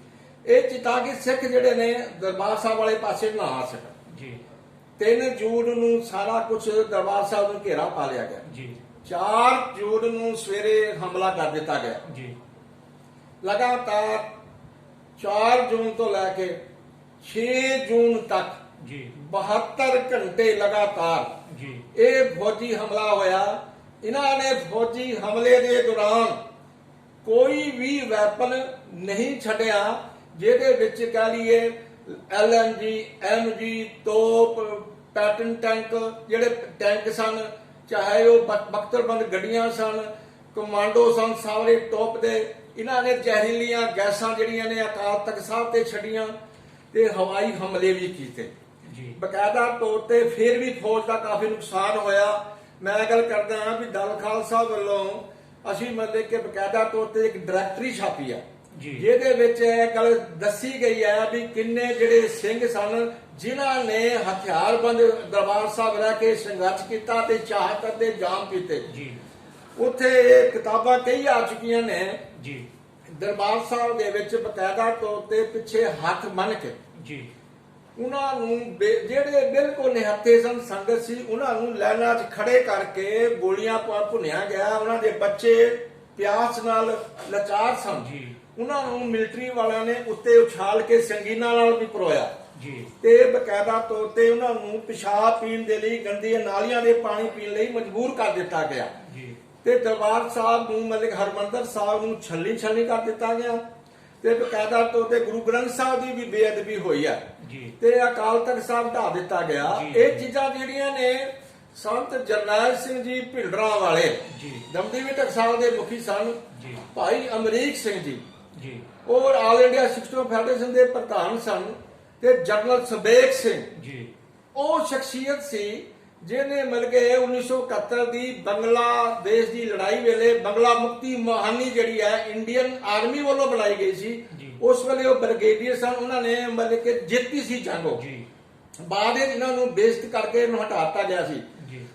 ਇਹ ਤਾਂ ਕਿ ਸਿੱਖ ਜਿਹੜੇ ਨੇ ਦਰਬਾਰ ਸਾਹਿਬ ਵਾਲੇ ਪਾਸੇ ਨਾ ਆ ਸਕਣ ਜੀ। 3 ਜੂਨ ਨੂੰ ਸਾਰਾ ਕੁਝ ਦਰਬਾਰ ਸਾਹਿਬ ਨੂੰ ਘੇਰਾ ਪਾ ਲਿਆ ਗਿਆ ਜੀ। 4 ਜੂਨ ਨੂੰ ਸਵੇਰੇ ਹਮਲਾ ਕਰ ਦਿੱਤਾ ਗਿਆ ਜੀ। ਲਗਾਤਾਰ 4 ਜੂਨ ਤੋਂ ਲੈ ਕੇ 6 ਜੂਨ ਤੱਕ ਜੀ 72 ਘੰਟੇ ਲਗਾਤਾਰ ਜੀ ਇਹ ਫੌਜੀ ਹਮਲਾ ਹੋਇਆ। ਇਹਨਾਂ ਨੇ ਫੌਜੀ ਹਮਲੇ ਦੇ ਦੌਰਾਨ ਕੋਈ ਵੀ ਵੈਪਨ ਨਹੀਂ ਛੱਡਿਆ ਜਿਹਦੇ ਵਿੱਚ ਕਹਿ ਲਈਏ LMG, MG, ਤੋਪ, ਪੈਟਨ ਟੈਂਕ, ਜਿਹੜੇ ਟੈਂਕ ਸਨ, ਚਾਹੇ ਉਹ ਬਖਤਰਬੰਦ ਗੱਡੀਆਂ ਸਨ, ਕਮਾਂਡੋ ਸਨ, ਸਾਰੇ ਟੋਪ ਦੇ। ਇਹਨਾਂ ਨੇ ਜ਼ਹਿਰੀਲੀਆਂ ਗੈਸਾਂ ਜਿਹੜੀਆਂ ਨੇ ਅਕਾਲ ਤਖਤ ਸਾਹਿਬ ਤੇ ਛੱਡੀਆਂ ਤੇ ਹਵਾਈ ਹਮਲੇ ਵੀ ਕੀਤੇ ਜੀ। ਬਕਾਇਦਾ ਤੌਰ ਤੇ ਫਿਰ ਵੀ ਫੌਜ ਦਾ ਕਾਫੀ ਨੁਕਸਾਨ ਹੋਇਆ। ਮੈਂ ਗੱਲ ਕਰਦਾ ਹਾਂ ਵੀ ਦਲ ਖਾਲਸਾ ਵੱਲੋਂ ਅਸੀਂ ਮਤਲਬ ਕਿ ਬਕਾਇਦਾ ਤੌਰ ਤੇ ਇੱਕ ਡਾਇਰੈਕਟਰੀ ਛਾਪੀ ਆ ਜਿਹਦੇ ਵਿੱਚ ਇਹ ਗੱਲ ਦੱਸੀ ਗਈ ਹੈ ਵੀ ਕਿੰਨੇ ਜਿਹੜੇ ਸਿੰਘ ਸਨ ਜਿਨ੍ਹਾਂ ਨੇ ਹਥਿਆਰਬੰਦ ਦਰਬਾਰ ਸਾਹਿਬ ਰਹਿ ਕੇ ਸੰਘਰਸ਼ ਕੀਤਾ ਤੇ ਚਾਹਤ ਤੇ ਜਾਮ ਪੀਤੇ ਜੀ। ਉੱਥੇ ਇਹ ਕਿਤਾਬਾਂ ਕਈ ਆ ਚੁੱਕੀਆਂ ਨੇ ਜੀ। ਦਰਬਾਰ ਸਾਹਿਬ ਦੇ ਵਿੱਚ ਬਕਾਇਦਾ ਤੌਰ ਤੇ ਪਿੱਛੇ ਹੱਥ ਬੰਨ੍ਹ ਕੇ ਜੀ ਉਹਨਾਂ ਨੂੰ ਜਿਹੜੇ ਬਿਲਕੁਲ ਨਿਹੱਥੇ ਸਨ, ਸੰਗਤ ਸੀ, ਉਹਨਾਂ ਨੂੰ ਲਾਈਨਾਂ 'ਚ ਖੜੇ ਕਰਕੇ ਗੋਲੀਆਂ ਭੁੰਨਿਆ ਗਿਆ। ਉਹਨਾਂ ਦੇ ਬੱਚੇ ਪਿਆਸ ਨਾਲ ਲਾਚਾਰ ਸਨ ਜੀ। ਉਹਨਾਂ ਨੂੰ ਮਿਲਟਰੀ ਵਾਲਿਆਂ ਨੇ ਉੱਤੇ ਉਛਾਲ ਕੇ ਸੰਗੀਨਾਂ ਨਾਲ ਵੀ ਪਰੋਇਆ ਜੀ ਤੇ ਬਕਾਇਦਾ ਤੌਰ ਤੇ ਉਹਨਾਂ ਨੂੰ ਪਿਸ਼ਾਬ ਪੀਣ ਦੇ ਲਈ ਗੰਦੀਆਂ ਨਾਲੀਆਂ ਦੇ ਪਾਣੀ ਪੀਣ ਲਈ ਮਜਬੂਰ ਕਰ ਦਿੱਤਾ ਗਿਆ ਜੀ ਤੇ ਦਰਬਾਰ ਸਾਹਿਬ ਨੂੰ ਮਤਲਬ ਹਰਮੰਦਰ ਸਾਹਿਬ ਨੂੰ ਛੱਲੀ ਕਰ ਦਿੱਤਾ ਗਿਆ ਤੇ ਬਕਾਇਦਾ ਤੌਰ ਤੇ ਗੁਰੂ ਗ੍ਰੰਥ ਸਾਹਿਬ ਦੀ ਵੀ ਬੇਅਦਬੀ ਹੋਈ ਆ ਜੀ ਤੇ ਅਕਾਲ ਤਖਤ ਸਾਹਿਬ ਢਾ ਦਿੱਤਾ ਗਿਆ। ਜੀ। ਇਹ ਚੀਜ਼ਾਂ ਜਿਹੜੀਆਂ ਨੇ ਸੰਤ ਜਰਨੈਲ ਸਿੰਘ ਜੀ ਭਿੰਡਰਾਂ ਵਾਲੇ ਜੀ ਦਮਦਮੀ ਟਕਸਾਲ ਦੇ ਮੁਖੀ ਸਨ, ਜੀ ਭਾਈ ਅਮਰੀਕ ਸਿੰਘ ਜੀ ਜੀ ਔਰ ਆਲ ਇੰਡੀਆ ਸਿੱਖ ਫੈਡਰੇਸ਼ਨ ਦੇ ਪ੍ਰਧਾਨ ਸਨ ਤੇ ਜਨਰਲ ਸਬੇਕ ਸਿੰਘ ਜੀ ਉਹ ਸ਼ਖਸੀਅਤ ਸੀ ਜਿਹਨੇ ਮਿਲ ਕੇ 1971 ਦੀ ਬੰਗਲਾਦੇਸ਼ ਦੀ ਲੜਾਈ ਵੇਲੇ ਬੰਗਲਾ ਮੁਕਤੀ ਮੁਹਾਨੀ ਜਿਹੜੀ ਹੈ ਇੰਡੀਅਨ ਆਰਮੀ ਵੱਲੋਂ ਬਣਾਈ ਗਈ ਸੀ। ਜੀ। ਉਸ ਵੇਲੇ ਉਹ ਬ੍ਰਿਗੇਡੀਅਰ ਸਨ, ਉਹਨਾਂ ਨੇ ਮਤਲਬ ਕਿ ਜਿੱਤੀ ਸੀ ਜੰਗ ਉਹ। ਜੀ ਬਾਅਦ ਵਿੱਚ ਇਹਨਾਂ ਨੂੰ ਬੇਇੱਜ਼ਤ ਕਰਕੇ ਇਹਨੂੰ ਹਟਾ ਦਿੱਤਾ ਗਿਆ ਸੀ। ਜੀ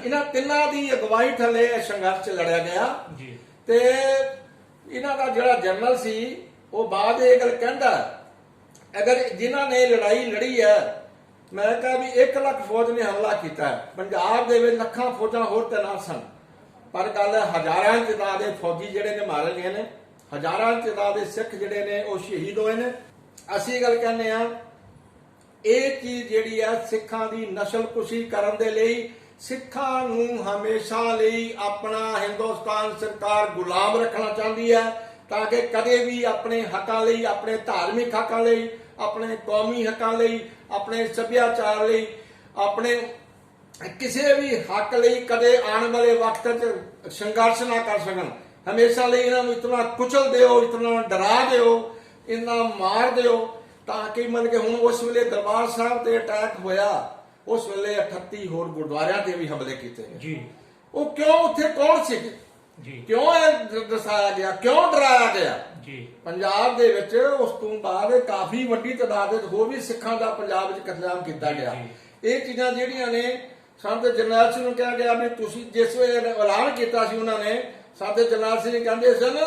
ਇਹਨਾਂ ਤਿੰਨਾਂ ਦੀ ਅਗਵਾਈ ਥੱਲੇ ਇਹ ਸੰਘਰਸ਼ ਲੜਿਆ ਗਿਆ ਜੀ ਤੇ ਇਹਨਾਂ ਦਾ ਜਿਹੜਾ ਜਨਰਲ ਸੀ ਉਹ ਬਾਅਦ ਇਹ ਗੱਲ ਕਹਿੰਦਾ ਅਗਰ ਜਿਨ੍ਹਾਂ ਨੇ ਲੜਾਈ ਲੜੀ ਹੈ, ਮੈਂ ਕਹਾਂ ਵੀ 1 ਲੱਖ ਫੌਜ ਨੇ ਹਮਲਾ ਕੀਤਾ ਹੈ, ਪੰਜਾਬ ਦੇ ਵਿੱਚ ਲੱਖਾਂ ਫੌਜਾਂ ਹੋਰ ਤੈਨਾਤ ਸਨ, ਪਰ ਗੱਲ ਹਜ਼ਾਰਾਂ ਦੀ ਤਾਦਾਦ ਦੇ ਫੌਜੀ ਜਿਹੜੇ ਨੇ ਮਾਰੇ ਗਏ ਨੇ, ਹਜ਼ਾਰਾਂ ਦੀ ਤਾਦਾਦ ਦੇ ਸਿੱਖ ਜਿਹੜੇ ਨੇ ਉਹ ਸ਼ਹੀਦ ਹੋਏ ਨੇ। ਅਸੀਂ ਗੱਲ ਕਹਿੰਦੇ ਆ ਇਹ ਚੀਜ਼ ਜਿਹੜੀ ਆ ਸਿੱਖਾਂ ਦੀ ਨਸਲਕੁਸ਼ੀ ਕਰਨ ਦੇ ਲਈ ਸਿੱਖਾਂ ਨੂੰ ਹਮੇਸ਼ਾ ਲਈ ਆਪਣਾ ਹਿੰਦੁਸਤਾਨ ਸਰਕਾਰ ਗੁਲਾਮ ਰੱਖਣਾ ਚਾਹੁੰਦੀ ਹੈ ਤਾਂ ਕਿ ਕਦੇ ਵੀ ਆਪਣੇ ਹੱਕਾਂ ਲਈ, ਆਪਣੇ ਧਾਰਮਿਕ ਹੱਕਾਂ ਲਈ, ਆਪਣੇ ਕੌਮੀ ਹੱਕਾਂ ਲਈ, ਆਪਣੇ ਸੱਭਿਆਚਾਰ ਲਈ, ਆਪਣੇ ਕਿਸੇ ਵੀ ਹੱਕ ਲਈ ਕਦੇ ਆਉਣ ਵਾਲੇ ਵਕਤ 'ਚ ਸੰਘਰਸ਼ ਨਾ ਕਰ ਸਕਣ। ਹਮੇਸ਼ਾ ਲਈ ਇਹਨਾਂ ਨੂੰ ਇਤਨਾ ਕੁਚਲ ਦਿਓ, ਇਤਨਾ ਡਰਾ ਦਿਓ, ਇੰਨਾ ਮਾਰ ਦਿਓ ਤਾਂ ਕਿ ਮਨ ਕੇ ਹੁਣ ਉਸ ਵੇਲੇ ਦਰਬਾਰ ਸਾਹਿਬ ਤੇ ਅਟੈਕ ਹੋਇਆ, ਉਸ ਵੇਲੇ 38 ਹੋਰ ਗੁਰਦੁਆਰਿਆਂ ਤੇ ਵੀ ਹਮਲੇ ਕੀਤੇ ਗਏ। ਜੀ ਉਹ ਕਿਉਂ? ਉੱਥੇ ਕੌਣ ਸੀ ਜੀ ਕਿਉਂ ਇਹ ਦਸਾਇਆ ਗਿਆ, ਕਿਉਂ ਡਰਾਇਆ ਗਿਆ? ਜੀ ਪੰਜਾਬ ਦੇ ਵਿੱਚ ਉਸ ਤੋਂ ਬਾਅਦ ਕਾਫੀ ਵੱਡੀ ਤਾਦਾਦ ਵਿੱਚ ਹੋਰ ਵੀ ਸਿੱਖਾਂ ਦਾ ਪੰਜਾਬ ਵਿੱਚ ਕਤਲੇਆਮ ਕੀਤਾ ਗਿਆ। ਇਹ ਚੀਜ਼ਾਂ ਜਿਹੜੀਆਂ ਨੇ ਸੰਤ ਜਰਨੈਲ ਸਿੰਘ ਨੂੰ ਕਿਹਾ ਗਿਆ ਵੀ ਤੁਸੀਂ ਜਿਸ ਵੇਲੇ ਐਲਾਨ ਕੀਤਾ ਸੀ, ਉਹਨਾਂ ਨੇ ਸੰਤ ਜਰਨੈਲ ਸਿੰਘ ਕਹਿੰਦੇ ਸਨ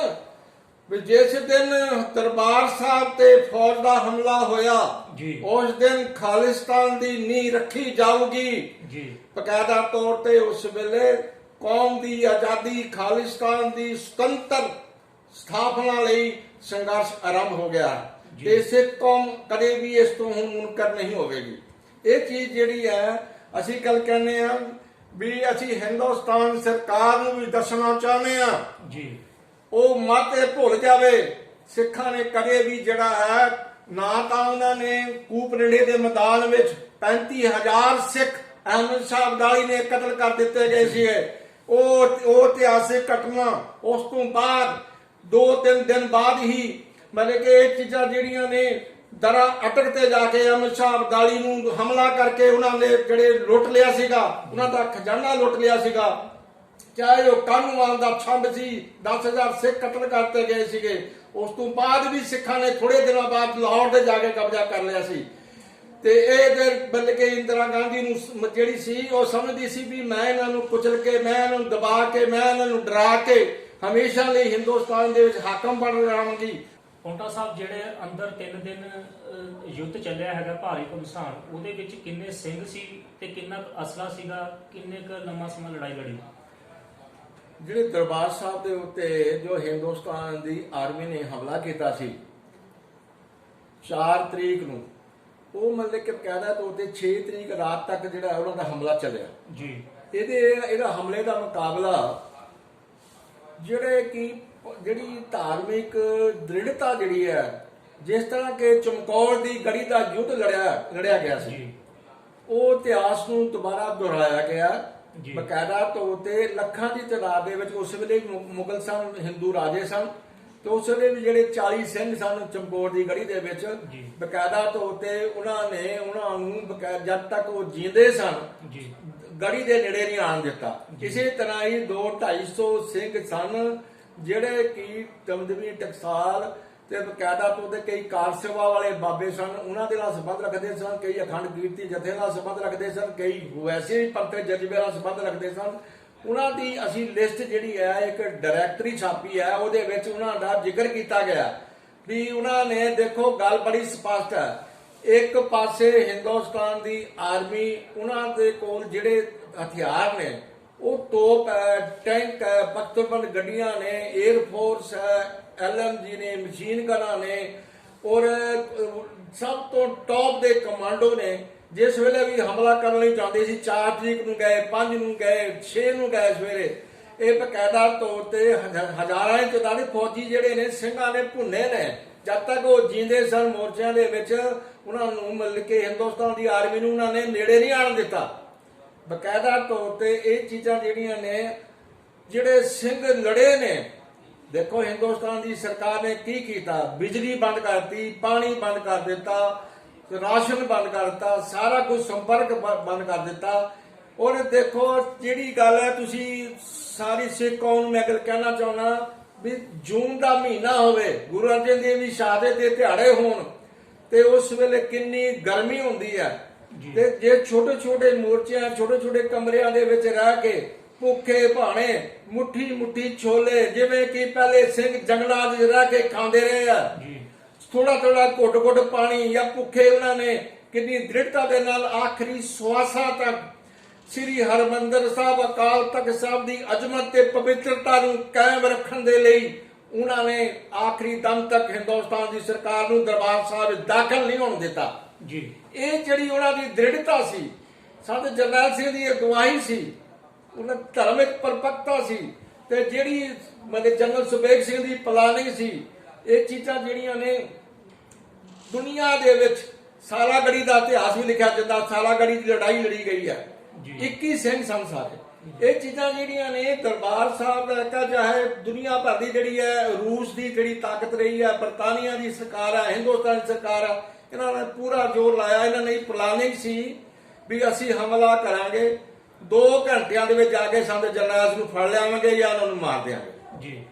ਵੀ ਜਿਸ ਦਿਨ ਦਰਬਾਰ ਸਾਹਿਬ ਤੇ ਫੌਜ ਦਾ ਹਮਲਾ ਹੋਇਆ ਜੀ ਉਸ ਦਿਨ ਖਾਲਿਸਤਾਨ ਦੀ ਨੀਂਹ ਰੱਖੀ ਜਾਊਗੀ। ਜੀ ਬਕਾਇਦਾ ਤੌਰ ਤੇ ਉਸ ਵੇਲੇ ਕੌਮ ਦੀ ਆਜ਼ਾਦੀ, ਖਾਲਿਸਤਾਨ ਦੀ ਸੁਤੰਤਰ ਸਥਾਪਨਾ ਲਈ ਸੰਘਰਸ਼ ਆਰੰਭ ਹੋ ਗਿਆ ਤੇ ਸਿੱਖ ਕੌਮ ਕਦੇ ਵੀ ਇਸ ਤੋਂ ਹੁਣ ਮੁਨਕਰ ਨਹੀਂ ਹੋਵੇਗੀ। ਇਹ ਚੀਜ਼ ਜਿਹੜੀ ਹੈ ਅਸੀਂ ਕੱਲ ਕਹਿੰਦੇ ਆ ਵੀ ਅਸੀਂ ਹਿੰਦੁਸਤਾਨ ਸਰਕਾਰ ਨੂੰ ਵੀ ਦੱਸਣਾ ਚਾਹੁੰਦੇ ਆ ਜੀ ਉਹ ਮਤ ਇਹ ਭੁੱਲ ਜਾਵੇ ਸਿੱਖਾਂ ਨੇ ਕਦੇ ਵੀ ਜਿਹੜਾ ਹੈ ਨਾ ਤਾਂ ਉਹਨਾਂ ਨੇ ਕੂਪਨੇੜੇ ਦੇ ਮੈਦਾਨ ਵਿੱਚ 35,000 ਸਿੱਖ ਅਹਿਮਦ ਸ਼ਾਹ ਅਬਦਾਲੀ ਨੇ ਕਤਲ ਕਰ ਦਿੱਤੇ ਗਏ ਸੀ। ਉਹ ਇਤਿਹਾਸਿਕ ਘਟਨਾ ਉਸ ਤੋਂ ਬਾਅਦ 2-3 ਦਿਨ ਬਾਅਦ ਹੀ ਮਤਲਬ ਕਿ ਇਹ ਚੀਜ਼ਾਂ ਜਿਹੜੀਆਂ ਨੇ ਦਰਾ ਅਟਕ ਤੇ ਜਾ ਕੇ ਅਹਿਮਦ ਸ਼ਾਹ ਅਬਦਾਲੀ ਨੂੰ ਹਮਲਾ ਕਰਕੇ ਉਹਨਾਂ ਨੇ ਜਿਹੜੇ ਲੁੱਟ ਲਿਆ ਸੀਗਾ, ਉਹਨਾਂ ਦਾ ਖਜ਼ਾਨਾ ਲੁੱਟ ਲਿਆ ਸੀਗਾ, ਚਾਹੇ ਉਹ ਕਾਨੂੰਵਾਨ ਦਾ ਛੰਭ ਸੀ, 10,000 ਸਿੱਖ ਕਤਲ ਕਰਤੇ ਗਏ ਸੀਗੇ। ਉਸ ਤੋਂ ਬਾਅਦ ਵੀ ਸਿੱਖਾਂ ਨੇ ਥੋੜੇ ਦਿਨਾਂ ਬਾਅਦ ਲਾਹੌਰ ਤੇ ਜਾ ਕੇ ਕਬਜ਼ਾ ਕਰ ਲਿਆ ਸੀ ਤੇ ਇਹ ਫਿਰ ਬਲਕਿ ਇੰਦਰਾ ਗਾਂਧੀ ਨੂੰ ਜਿਹੜੀ ਸੀ ਉਹ ਸਮਝਦੀ ਸੀ ਵੀ ਮੈਂ ਇਹਨਾਂ ਨੂੰ ਕੁਚਲ ਕੇ, ਮੈਂ ਇਹਨਾਂ ਨੂੰ ਦਬਾ ਕੇ, ਮੈਂ ਇਹਨਾਂ ਨੂੰ ਡਰਾ ਕੇ ਹਮੇਸ਼ਾ ਲਈ ਹਿੰਦੁਸਤਾਨ ਦੇ ਵਿੱਚ ਹਾਕਮ ਬਣ ਰਹਾਂਗੀ। ਪੌਂਟਾ ਸਾਹਿਬ ਜਿਹੜੇ ਅੰਦਰ 3 ਦਿਨ ਯੁੱਧ ਚੱਲਿਆ ਹੈਗਾ ਭਾਰੀ ਘਮਸਾਨ, ਉਹਦੇ ਵਿੱਚ ਕਿੰਨੇ ਸਿੰਘ ਸੀ ਤੇ ਕਿੰਨਾ ਕੁ ਅਸਲਾ ਸੀਗਾ, ਕਿੰਨੇ ਕੁ ਲੰਮਾ ਸਮਾਂ ਲੜਾਈ ਲੜੀ? ਜਿਹੜੇ ਦਰਬਾਰ ਸਾਹਿਬ ਦੇ ਉੱਤੇ ਜੋ ਹਿੰਦੁਸਤਾਨ ਦੀ ਆਰਮੀ ਨੇ ਹਮਲਾ ਕੀਤਾ ਸੀ 4 ਤਰੀਕ ਨੂੰ, ਉਹ ਮਤਲਬ ਕਿ ਬਕਾਇਦਾ ਤੌਰ ਤੇ 6 ਤਰੀਕ ਰਾਤ ਤੱਕ ਜਿਹੜਾ ਉਹਨਾਂ ਦਾ ਹਮਲਾ ਚੱਲਿਆ ਜੀ। ਇਹਦਾ ਹਮਲੇ ਦਾ ਮੁਕਾਬਲਾ ਜਿਹੜੀ ਧਾਰਮਿਕ ਦ੍ਰਿੜਤਾ ਜਿਹੜੀ ਹੈ, ਜਿਸ ਤਰ੍ਹਾਂ ਕਿ ਚਮਕੌਰ ਦੀ ਗੜੀ ਦਾ ਯੁੱਧ ਲੜਿਆ ਗਿਆ ਸੀ, ਉਹ ਇਤਿਹਾਸ ਨੂੰ ਦੁਬਾਰਾ ਦੁਹਰਾਇਆ ਗਿਆ। ਬਕਾਇਦਾ ਤੌਰ ਤੇ ਲੱਖਾਂ ਦੀ ਤਾਦਾਦ ਦੇ ਵਿੱਚ ਉਸ ਵੇਲੇ ਮੁਗਲ ਸਨ, ਹਿੰਦੂ ਰਾਜੇ ਸਨ ਤੇ ਉਸ ਵੇਲੇ ਵੀ ਜਿਹੜੇ 40 ਸਿੰਘ ਸਨ ਚਮਕੌਰ ਦੀ ਗੜੀ ਦੇ ਵਿੱਚ, ਬਕਾਇਦਾ ਤੌਰ ਤੇ ਉਹਨਾਂ ਨੂੰ ਜਦ ਤੱਕ ਉਹ ਜੀਂਦੇ ਸਨ ਗੜੀ ਦੇ ਨੇੜੇ ਨਹੀਂ ਆਉਣ ਦਿੱਤਾ। ਇਸੇ ਤਰ੍ਹਾਂ ਹੀ 200-250 ਸਿੰਘ ਸਨ ਜਿਹੜੇ ਕਿ ਦਮਦਮੀ ਟਕਸਾਲ ਤੇ ਬਕਾਇਦਾ ਤੌਰ ਤੇ ਕਈ ਕਾਰ ਸੇਵਾ ਵਾਲੇ ਬਾਬੇ ਸਨ, ਉਹਨਾਂ ਦੇ ਨਾਲ ਸੰਬੰਧ ਰੱਖਦੇ ਸਨ, ਕਈ ਅਖੰਡ ਕੀਰਤੀ ਜਥੇ ਨਾਲ ਸੰਬੰਧ ਰੱਖਦੇ ਸਨ, ਕਈ ਵੈਸੇ ਵੀ ਪੰਥਕ ਜਜ਼ਬੇ ਨਾਲ ਸੰਬੰਧ ਰੱਖਦੇ ਸਨ। ਉਹਨਾਂ ਦੀ ਅਸੀਂ ਲਿਸਟ ਜਿਹੜੀ ਹੈ ਇੱਕ ਡਾਇਰੈਕਟਰੀ ਛਾਪੀ ਹੈ, ਉਹਦੇ ਵਿੱਚ ਉਹਨਾਂ ਦਾ ਜ਼ਿਕਰ ਕੀਤਾ ਗਿਆ ਵੀ ਉਹਨਾਂ ਨੇ, ਦੇਖੋ ਗੱਲ ਬੜੀ ਸਪਸ਼ਟ ਹੈ, ਇੱਕ ਪਾਸੇ ਹਿੰਦੁਸਤਾਨ ਦੀ ਆਰਮੀ, ਉਹਨਾਂ ਦੇ ਕੋਲ ਜਿਹੜੇ ਹਥਿਆਰ ਨੇ ਉਹ ਤੋਪ ਹੈ, ਟੈਂਕ ਹੈ, ਬਖਤਰਬੰਦ ਗੱਡੀਆਂ ਨੇ, 에ਅਰ ਫੋਰਸ ਹੈ, LMG ਨੇ, ਮਸ਼ੀਨ ਗਨਾਂ ਨੇ ਔਰ ਸਭ ਤੋਂ ਟੌਪ ਦੇ ਕਮਾਂਡੋ ਨੇ। ਜਿਸ ਵੇਲੇ ਵੀ ਹਮਲਾ ਕਰਨ ਲਈ ਜਾਂਦੇ ਸੀ, 4 ਤਰੀਕ ਨੂੰ ਗਏ, 5 ਨੂੰ ਗਏ, 6 ਨੂੰ ਗਏ ਸਵੇਰੇ, ਇਹ ਬਕਾਇਦਾ ਤੌਰ ਤੇ ਹਜ਼ਾਰਾਂ ਦੀ ਤਾਦਾਦ ਫੌਜੀ ਜਿਹੜੇ ਨੇ ਸਿੰਘਾਂ ਨੇ ਭੁੰਨੇ ਨੇ। ਜਦ ਤੱਕ ਉਹ ਜੀਂਦੇ ਸਨ ਮੋਰਚਿਆਂ ਦੇ ਵਿੱਚ, ਉਹਨਾਂ ਨੂੰ ਮਿਲ ਕੇ ਹਿੰਦੁਸਤਾਨ ਦੀ ਆਰਮੀ ਨੂੰ ਉਹਨਾਂ ਨੇ ਨੇੜੇ ਨਹੀਂ ਆਉਣ ਦਿੱਤਾ। ਬਕਾਇਦਾ ਤੌਰ ਤੇ ਇਹ ਚੀਜ਼ਾਂ ਜਿਹੜੀਆਂ ਨੇ, ਜਿਹੜੇ ਸਿੰਘ ਲੜੇ ਨੇ, ਦੇਖੋ ਹਿੰਦੁਸਤਾਨ ਦੀ ਸਰਕਾਰ ਨੇ ਕੀ ਕੀਤਾ, ਬਿਜਲੀ ਬੰਦ ਕਰਤੀ, ਪਾਣੀ ਬੰਦ ਕਰ ਦਿੱਤਾ, ਰਾਸ਼ਨ ਬੰਦ ਕਰ ਦਿੱਤਾ, ਸਾਰਾ ਕੁਝ ਸੰਪਰਕ ਬੰਦ ਕਰ ਦਿੱਤਾ। ਔਰ ਦੇਖੋ ਜਿਹੜੀ ਗੱਲ ਹੈ, ਤੁਸੀਂ ਸਾਰੀ ਸਿੱਖ ਕੌਮ ਨੂੰ ਮੈਂ ਗੱਲ ਕਹਿਣਾ ਚਾਹੁੰਦਾ ਵੀ ਜੂਨ ਦਾ ਮਹੀਨਾ ਹੋਵੇ, ਗੁਰੂ ਅਰਜਨ ਦੇਵ ਜੀ ਸ਼ਹਾਦਤ ਦੇ ਦਿਹਾੜੇ ਹੋਣ, ਤੇ ਉਸ ਵੇਲੇ ਕਿੰਨੀ ਗਰਮੀ ਹੁੰਦੀ ਹੈ। ਤੇ ਜੇ ਛੋਟੇ ਛੋਟੇ ਮੋਰਚਿਆਂ, ਛੋਟੇ ਛੋਟੇ ਕਮਰਿਆਂ ਦੇ ਵਿੱਚ ਰਹਿ ਕੇ ਭੁੱਖੇ ਭਾਣੇ ਮੁੱਠੀ ਮੁੱਠੀ ਛੋਲੇ, ਜਿਵੇਂ ਕਿ ਪਹਿਲੇ ਸਿੰਘ ਜੰਗਲਾਂ 'ਚ ਰਹਿ ਕੇ ਖਾਂਦੇ ਰਹੇ ਆ, ਥੋੜਾ ਥੋੜਾ ਘੁੱਟ ਘੁੱਟ ਪਾਣੀ, ਜਾਂ ਭੁੱਖੇ ਉਹਨਾਂ ਨੇ ਕਿੰਨੀ ਦ੍ਰਿੜਤਾ ਦੇ ਨਾਲ ਆਖਰੀ ਸਵਾਸਾਂ ਤੱਕ ਸ੍ਰੀ ਹਰਮੰਦਰ ਸਾਹਿਬ, ਅਕਾਲ ਤਖਤ ਸਾਹਿਬ ਦੀ ਅਜ਼ਮਤ ਤੇ ਪਵਿੱਤਰਤਾ ਨੂੰ ਕਾਇਮ ਰੱਖਣ ਦੇ ਲਈ ਉਹਨਾਂ ਨੇ ਆਖਰੀ ਦਮ ਤੱਕ ਹਿੰਦੁਸਤਾਨ ਦੀ ਸਰਕਾਰ ਨੂੰ ਦਰਬਾਰ ਸਾਹਿਬ ਦਾਖਲ ਨਹੀਂ ਹੋਣ ਦਿੱਤਾ ਜੀ। ਇਹ ਜਿਹੜੀ ਉਹਨਾਂ ਦੀ ਦ੍ਰਿੜਤਾ ਸੀ, ਸੰਤ ਜਰਨੈਲ ਸਿੰਘ ਦੀ ਅਗਵਾਈ ਸੀ, ਉਹਨਾਂ ਧਾਰਮਿਕ ਪਰਪੱਕਤਾ ਸੀ, ਤੇ ਜਿਹੜੀ ਮਤਲਬ ਜਨਰਲ ਸੁਬੇਗ ਸਿੰਘ ਦੀ ਪਲਾਨਿੰਗ ਸੀ, ਇਹ ਚੀਜ਼ਾਂ ਜਿਹੜੀਆਂ ਨੇ ਦੁਨੀਆ ਦੇ ਵਿੱਚ ਸਾਲਾਗੜੀ ਦਾ ਇਤਿਹਾਸ ਵੀ ਲਿਖਿਆ ਜਾਂਦਾ। ਸਾਲਾਗੜੀ ਦੀ ਲੜਾਈ ਲੜੀ ਗਈ ਹੈ, 21 ਸਿੰਘ ਸਨ ਸਾਰੇ। ਇਹ ਚੀਜ਼ਾਂ ਜਿਹੜੀਆਂ ਨੇ ਦਰਬਾਰ ਸਾਹਿਬ ਦਾ ਇੱਕ ਚਾਹੇ ਦੁਨੀਆ ਭਰ ਦੀ ਜਿਹੜੀ ਹੈ, ਰੂਸ ਦੀ ਜਿਹੜੀ ਤਾਕਤ ਰਹੀ ਹੈ, ਬਰਤਾਨੀਆ ਦੀ ਸਰਕਾਰ ਹੈ, ਹਿੰਦੁਸਤਾਨ ਦੀ ਸਰਕਾਰ ਹੈ, ਇਹਨਾਂ ਨੇ ਪੂਰਾ ਜ਼ੋਰ ਲਾਇਆ। ਇਹਨਾਂ ਨੇ ਪਲਾਨਿੰਗ ਸੀ ਵੀ ਅਸੀਂ ਹਮਲਾ ਕਰਾਂਗੇ, 2 ਘੰਟਿਆਂ ਦੇ ਵਿੱਚ ਜਾ ਕੇ ਸੰਤ ਜਰਨੈਲ ਨੂੰ ਫੜ ਲਿਆਵਾਂਗੇ ਜਾਂ ਉਹਨਾਂ ਨੂੰ ਮਾਰ ਦਿਆਂਗੇ ਜੀ।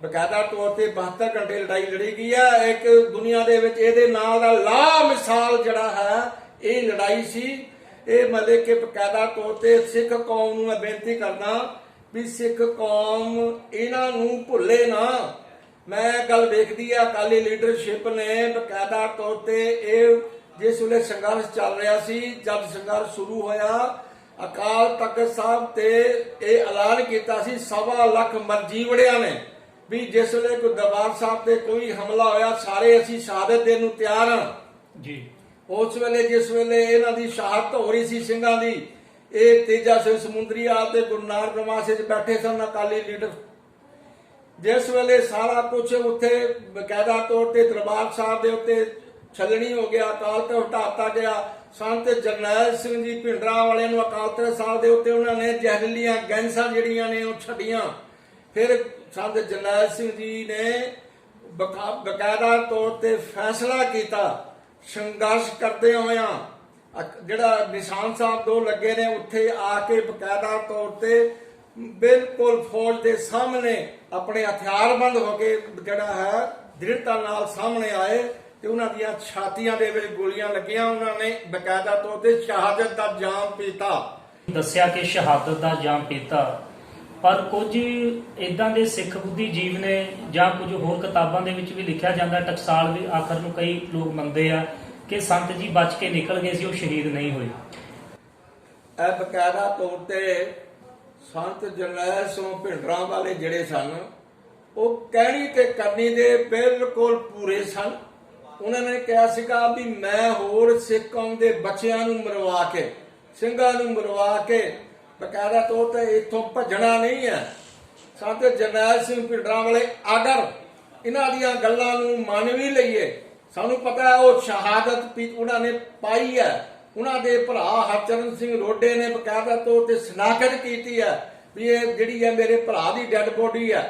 ਬਕਾਇਦਾ ਤੌਰ ਤੇ 72 ਘੰਟੇ ਲੜਾਈ ਲੜੀ ਗਈ ਹੈ। ਇੱਕ ਦੁਨੀਆ ਦੇ ਵਿੱਚ ਇਹਦੇ ਨਾਲ ਦਾ ਲਾ ਮਿਸਾਲ ਜਿਹੜਾ ਹੈ ਇਹ ਲੜਾਈ ਸੀ। ਇਹ ਮਤਲਬ ਕਿ ਬਕਾਇਦਾ ਤੌਰ ਤੇ ਸਿੱਖ ਕੌਮ ਨੂੰ ਮੈਂ ਬੇਨਤੀ ਕਰਦਾ ਵੀ ਸਿੱਖ ਕੌਮ ਇਹਨਾਂ ਨੂੰ ਭੁੱਲੇ ਨਾ। ਮੈਂ ਗੱਲ ਵੇਖਦੀ ਆ ਅਕਾਲੀ ਲੀਡਰਸ਼ਿਪ ਨੇ ਬਕਾਇਦਾ ਤੌਰ ਤੇ ਇਹ ਜਿਸ ਵੇਲੇ ਸੰਘਰਸ਼ ਚੱਲ ਰਿਹਾ ਸੀ, ਜਦ ਸੰਘਰਸ਼ ਸ਼ੁਰੂ ਹੋਇਆ, ਅਕਾਲ ਤਖਤ ਸਾਹਿਬ ਤੇ ਇਹ ਐਲਾਨ ਕੀਤਾ ਸੀ 1.25 ਲੱਖ ਮਰਜੀਵੜਿਆਂ ਨੇ ਵੀ ਜਿਸ ਵੇਲੇ ਕੋਈ ਦਰਬਾਰ ਸਾਹਿਬ ਤੇ ਕੋਈ ਹਮਲਾ ਹੋਇਆ, ਸਾਰੇ ਅਸੀਂ ਸ਼ਹਾਦਤ ਦੇਣ ਨੂੰ ਤਿਆਰ ਹਾਂ ਜੀ। ਉਸ ਵੇਲੇ ਜਿਸ ਵੇਲੇ ਇਹਨਾਂ ਦੀ ਸ਼ਹਾਦਤ ਹੋ ਰਹੀ ਸੀ ਸਿੰਘਾਂ ਦੀ, ਇਹ ਤੇਜਾ ਸਿੰਘ ਸਮੁੰਦਰੀਆ ਤੇ ਗੁਰੂ ਨਾਨਕ ਨਿਵਾਸ 'ਚ ਬੈਠੇ ਸਨ ਅਕਾਲੀ ਲੀਡਰ। ਜਿਸ ਵੇਲੇ ਸਾਰਾ ਕੁਝ ਉੱਥੇ ਬਕਾਇਦਾ ਤੌਰ ਤੇ ਦਰਬਾਰ ਸਾਹਿਬ ਦੇ ਉੱਤੇ ਛਲਣੀ ਹੋ ਗਿਆ, ਅਕਾਲ ਤਖਤ ਹਟਾਤਾ ਗਿਆ। ਸੰਤ ਜਰਨੈਲ ਸਿੰਘ ਜੀ ਭਿੰਡਰਾਂ ਵਾਲਿਆਂ ਨੂੰ ਅਕਾਲ ਤਖਤ ਸਾਹਿਬ ਦੇ ਉੱਤੇ ਉਹਨਾਂ ਨੇ ਜ਼ਹਿਰੀਲੀਆਂ ਗੈਸਾਂ ਜਿਹੜੀਆਂ ਨੇ ਉਹ ਛੱਡੀਆਂ। ਫਿਰ ਸੰਤ ਜਰਨੈਲ ਸਿੰਘ ਜੀ ਨੇ ਬਕਾਇਦਾ ਤੌਰ ਤੇ ਫੈਸਲਾ ਕੀਤਾ, ਸੰਘਰਸ਼ ਕਰਦੇ ਹੋਇਆਂ ਜਿਹੜਾ ਨਿਸ਼ਾਨ ਸਾਹਿਬ 2 ਲੱਗੇ ਨੇ ਉੱਥੇ ਆ ਕੇ ਬਕਾਇਦਾ ਤੌਰ ਤੇ ਬਿਲਕੁਲ ਫੌਜ ਦੇ ਸਾਹਮਣੇ ਆਪਣੇ ਹਥਿਆਰਬੰਦ ਹੋ ਕੇ ਜਿਹੜਾ ਹੈ ਦ੍ਰਿੜਤਾ ਨਾਲ ਸਾਹਮਣੇ ਆਏ ਤੇ ਉਹਨਾਂ ਦੀਆਂ ਛਾਤੀਆਂ ਦੇ ਵਿੱਚ ਗੋਲੀਆਂ ਲੱਗੀਆਂ। ਉਹਨਾਂ ਨੇ ਬਕਾਇਦਾ ਤੌਰ ਤੇ ਸ਼ਹਾਦਤ ਦਾ ਜਾਮ ਪੀਤਾ। ਦੱਸਿਆ ਕਿ ਸ਼ਹਾਦਤ ਦਾ ਜਾਮ ਪੀਤਾ, ਪਰ ਕੁਝ ਇਦਾਂ ਦੇ ਸਿੱਖ ਬੁੱਧੀ ਜੀਵ ਨੇ ਜਾਂ ਕੁਝ ਹੋਰ ਕਿਤਾਬਾਂ ਦੇ ਵਿੱਚ ਵੀ ਲਿਖਿਆ ਜਾਂਦਾ, ਟਕਸਾਲ ਵੀ ਆਖਰ ਨੂੰ ਕਈ ਲੋਕ ਮੰਨਦੇ ਆ ਕਿ ਸੰਤ ਜੀ ਬਚ ਕੇ ਨਿਕਲ ਗਏ ਸੀ, ਉਹ ਸ਼ਹੀਦ ਨਹੀਂ ਹੋਏ। ਇਹ ਬਕਾਇਦਾ ਤੌਰ ਤੇ ਸੰਤ ਜਰਨੈਲ ਸਿੰਘ ਭਿੰਡਰਾਂ ਵਾਲੇ ਜਿਹੜੇ ਸਨ ਉਹ ਕਹਿਣੀ ਤੇ ਕਰਨੀ ਦੇ ਬਿਲਕੁਲ ਪੂਰੇ ਸਨ। ਉਹਨਾਂ ਨੇ ਕਿਹਾ ਸੀਗਾ ਵੀ ਮੈਂ ਹੋਰ ਸਿੱਖ ਕੌਮ ਦੇ ਬੱਚਿਆਂ ਨੂੰ ਮਰਵਾ ਕੇ, ਸਿੰਘਾਂ ਨੂੰ ਮਰਵਾ ਕੇ ਬਕਾਇਦਾ ਤੌਰ ਤੇ ਇੱਥੋਂ ਭੱਜਣਾ ਨਹੀਂ ਹੈ। ਸੰਤ ਜਰਨੈਲ ਸਿੰਘ ਭਿੰਡਰਾਂ ਵਾਲੇ ਅਗਰ ਇਹਨਾਂ ਦੀਆਂ ਗੱਲਾਂ ਨੂੰ ਮੰਨ ਵੀ ਲਈਏ, ਸਾਨੂੰ ਪਤਾ ਹੈ ਉਹ ਸ਼ਹਾਦਤ ਉਹਨਾਂ ਨੇ ਪਾਈ ਹੈ। ਉਹਨਾਂ ਦੇ ਭਰਾ ਹਰਚਰਨ ਸਿੰਘ ਰੋਡੇ ਨੇ ਬਕਾਇਦਾ ਤੌਰ ਤੇ ਸ਼ਨਾਖਤ ਕੀਤੀ ਹੈ ਵੀ ਇਹ ਜਿਹੜੀ ਹੈ ਮੇਰੇ ਭਰਾ ਦੀ ਡੈਡ ਬੋਡੀ ਹੈ।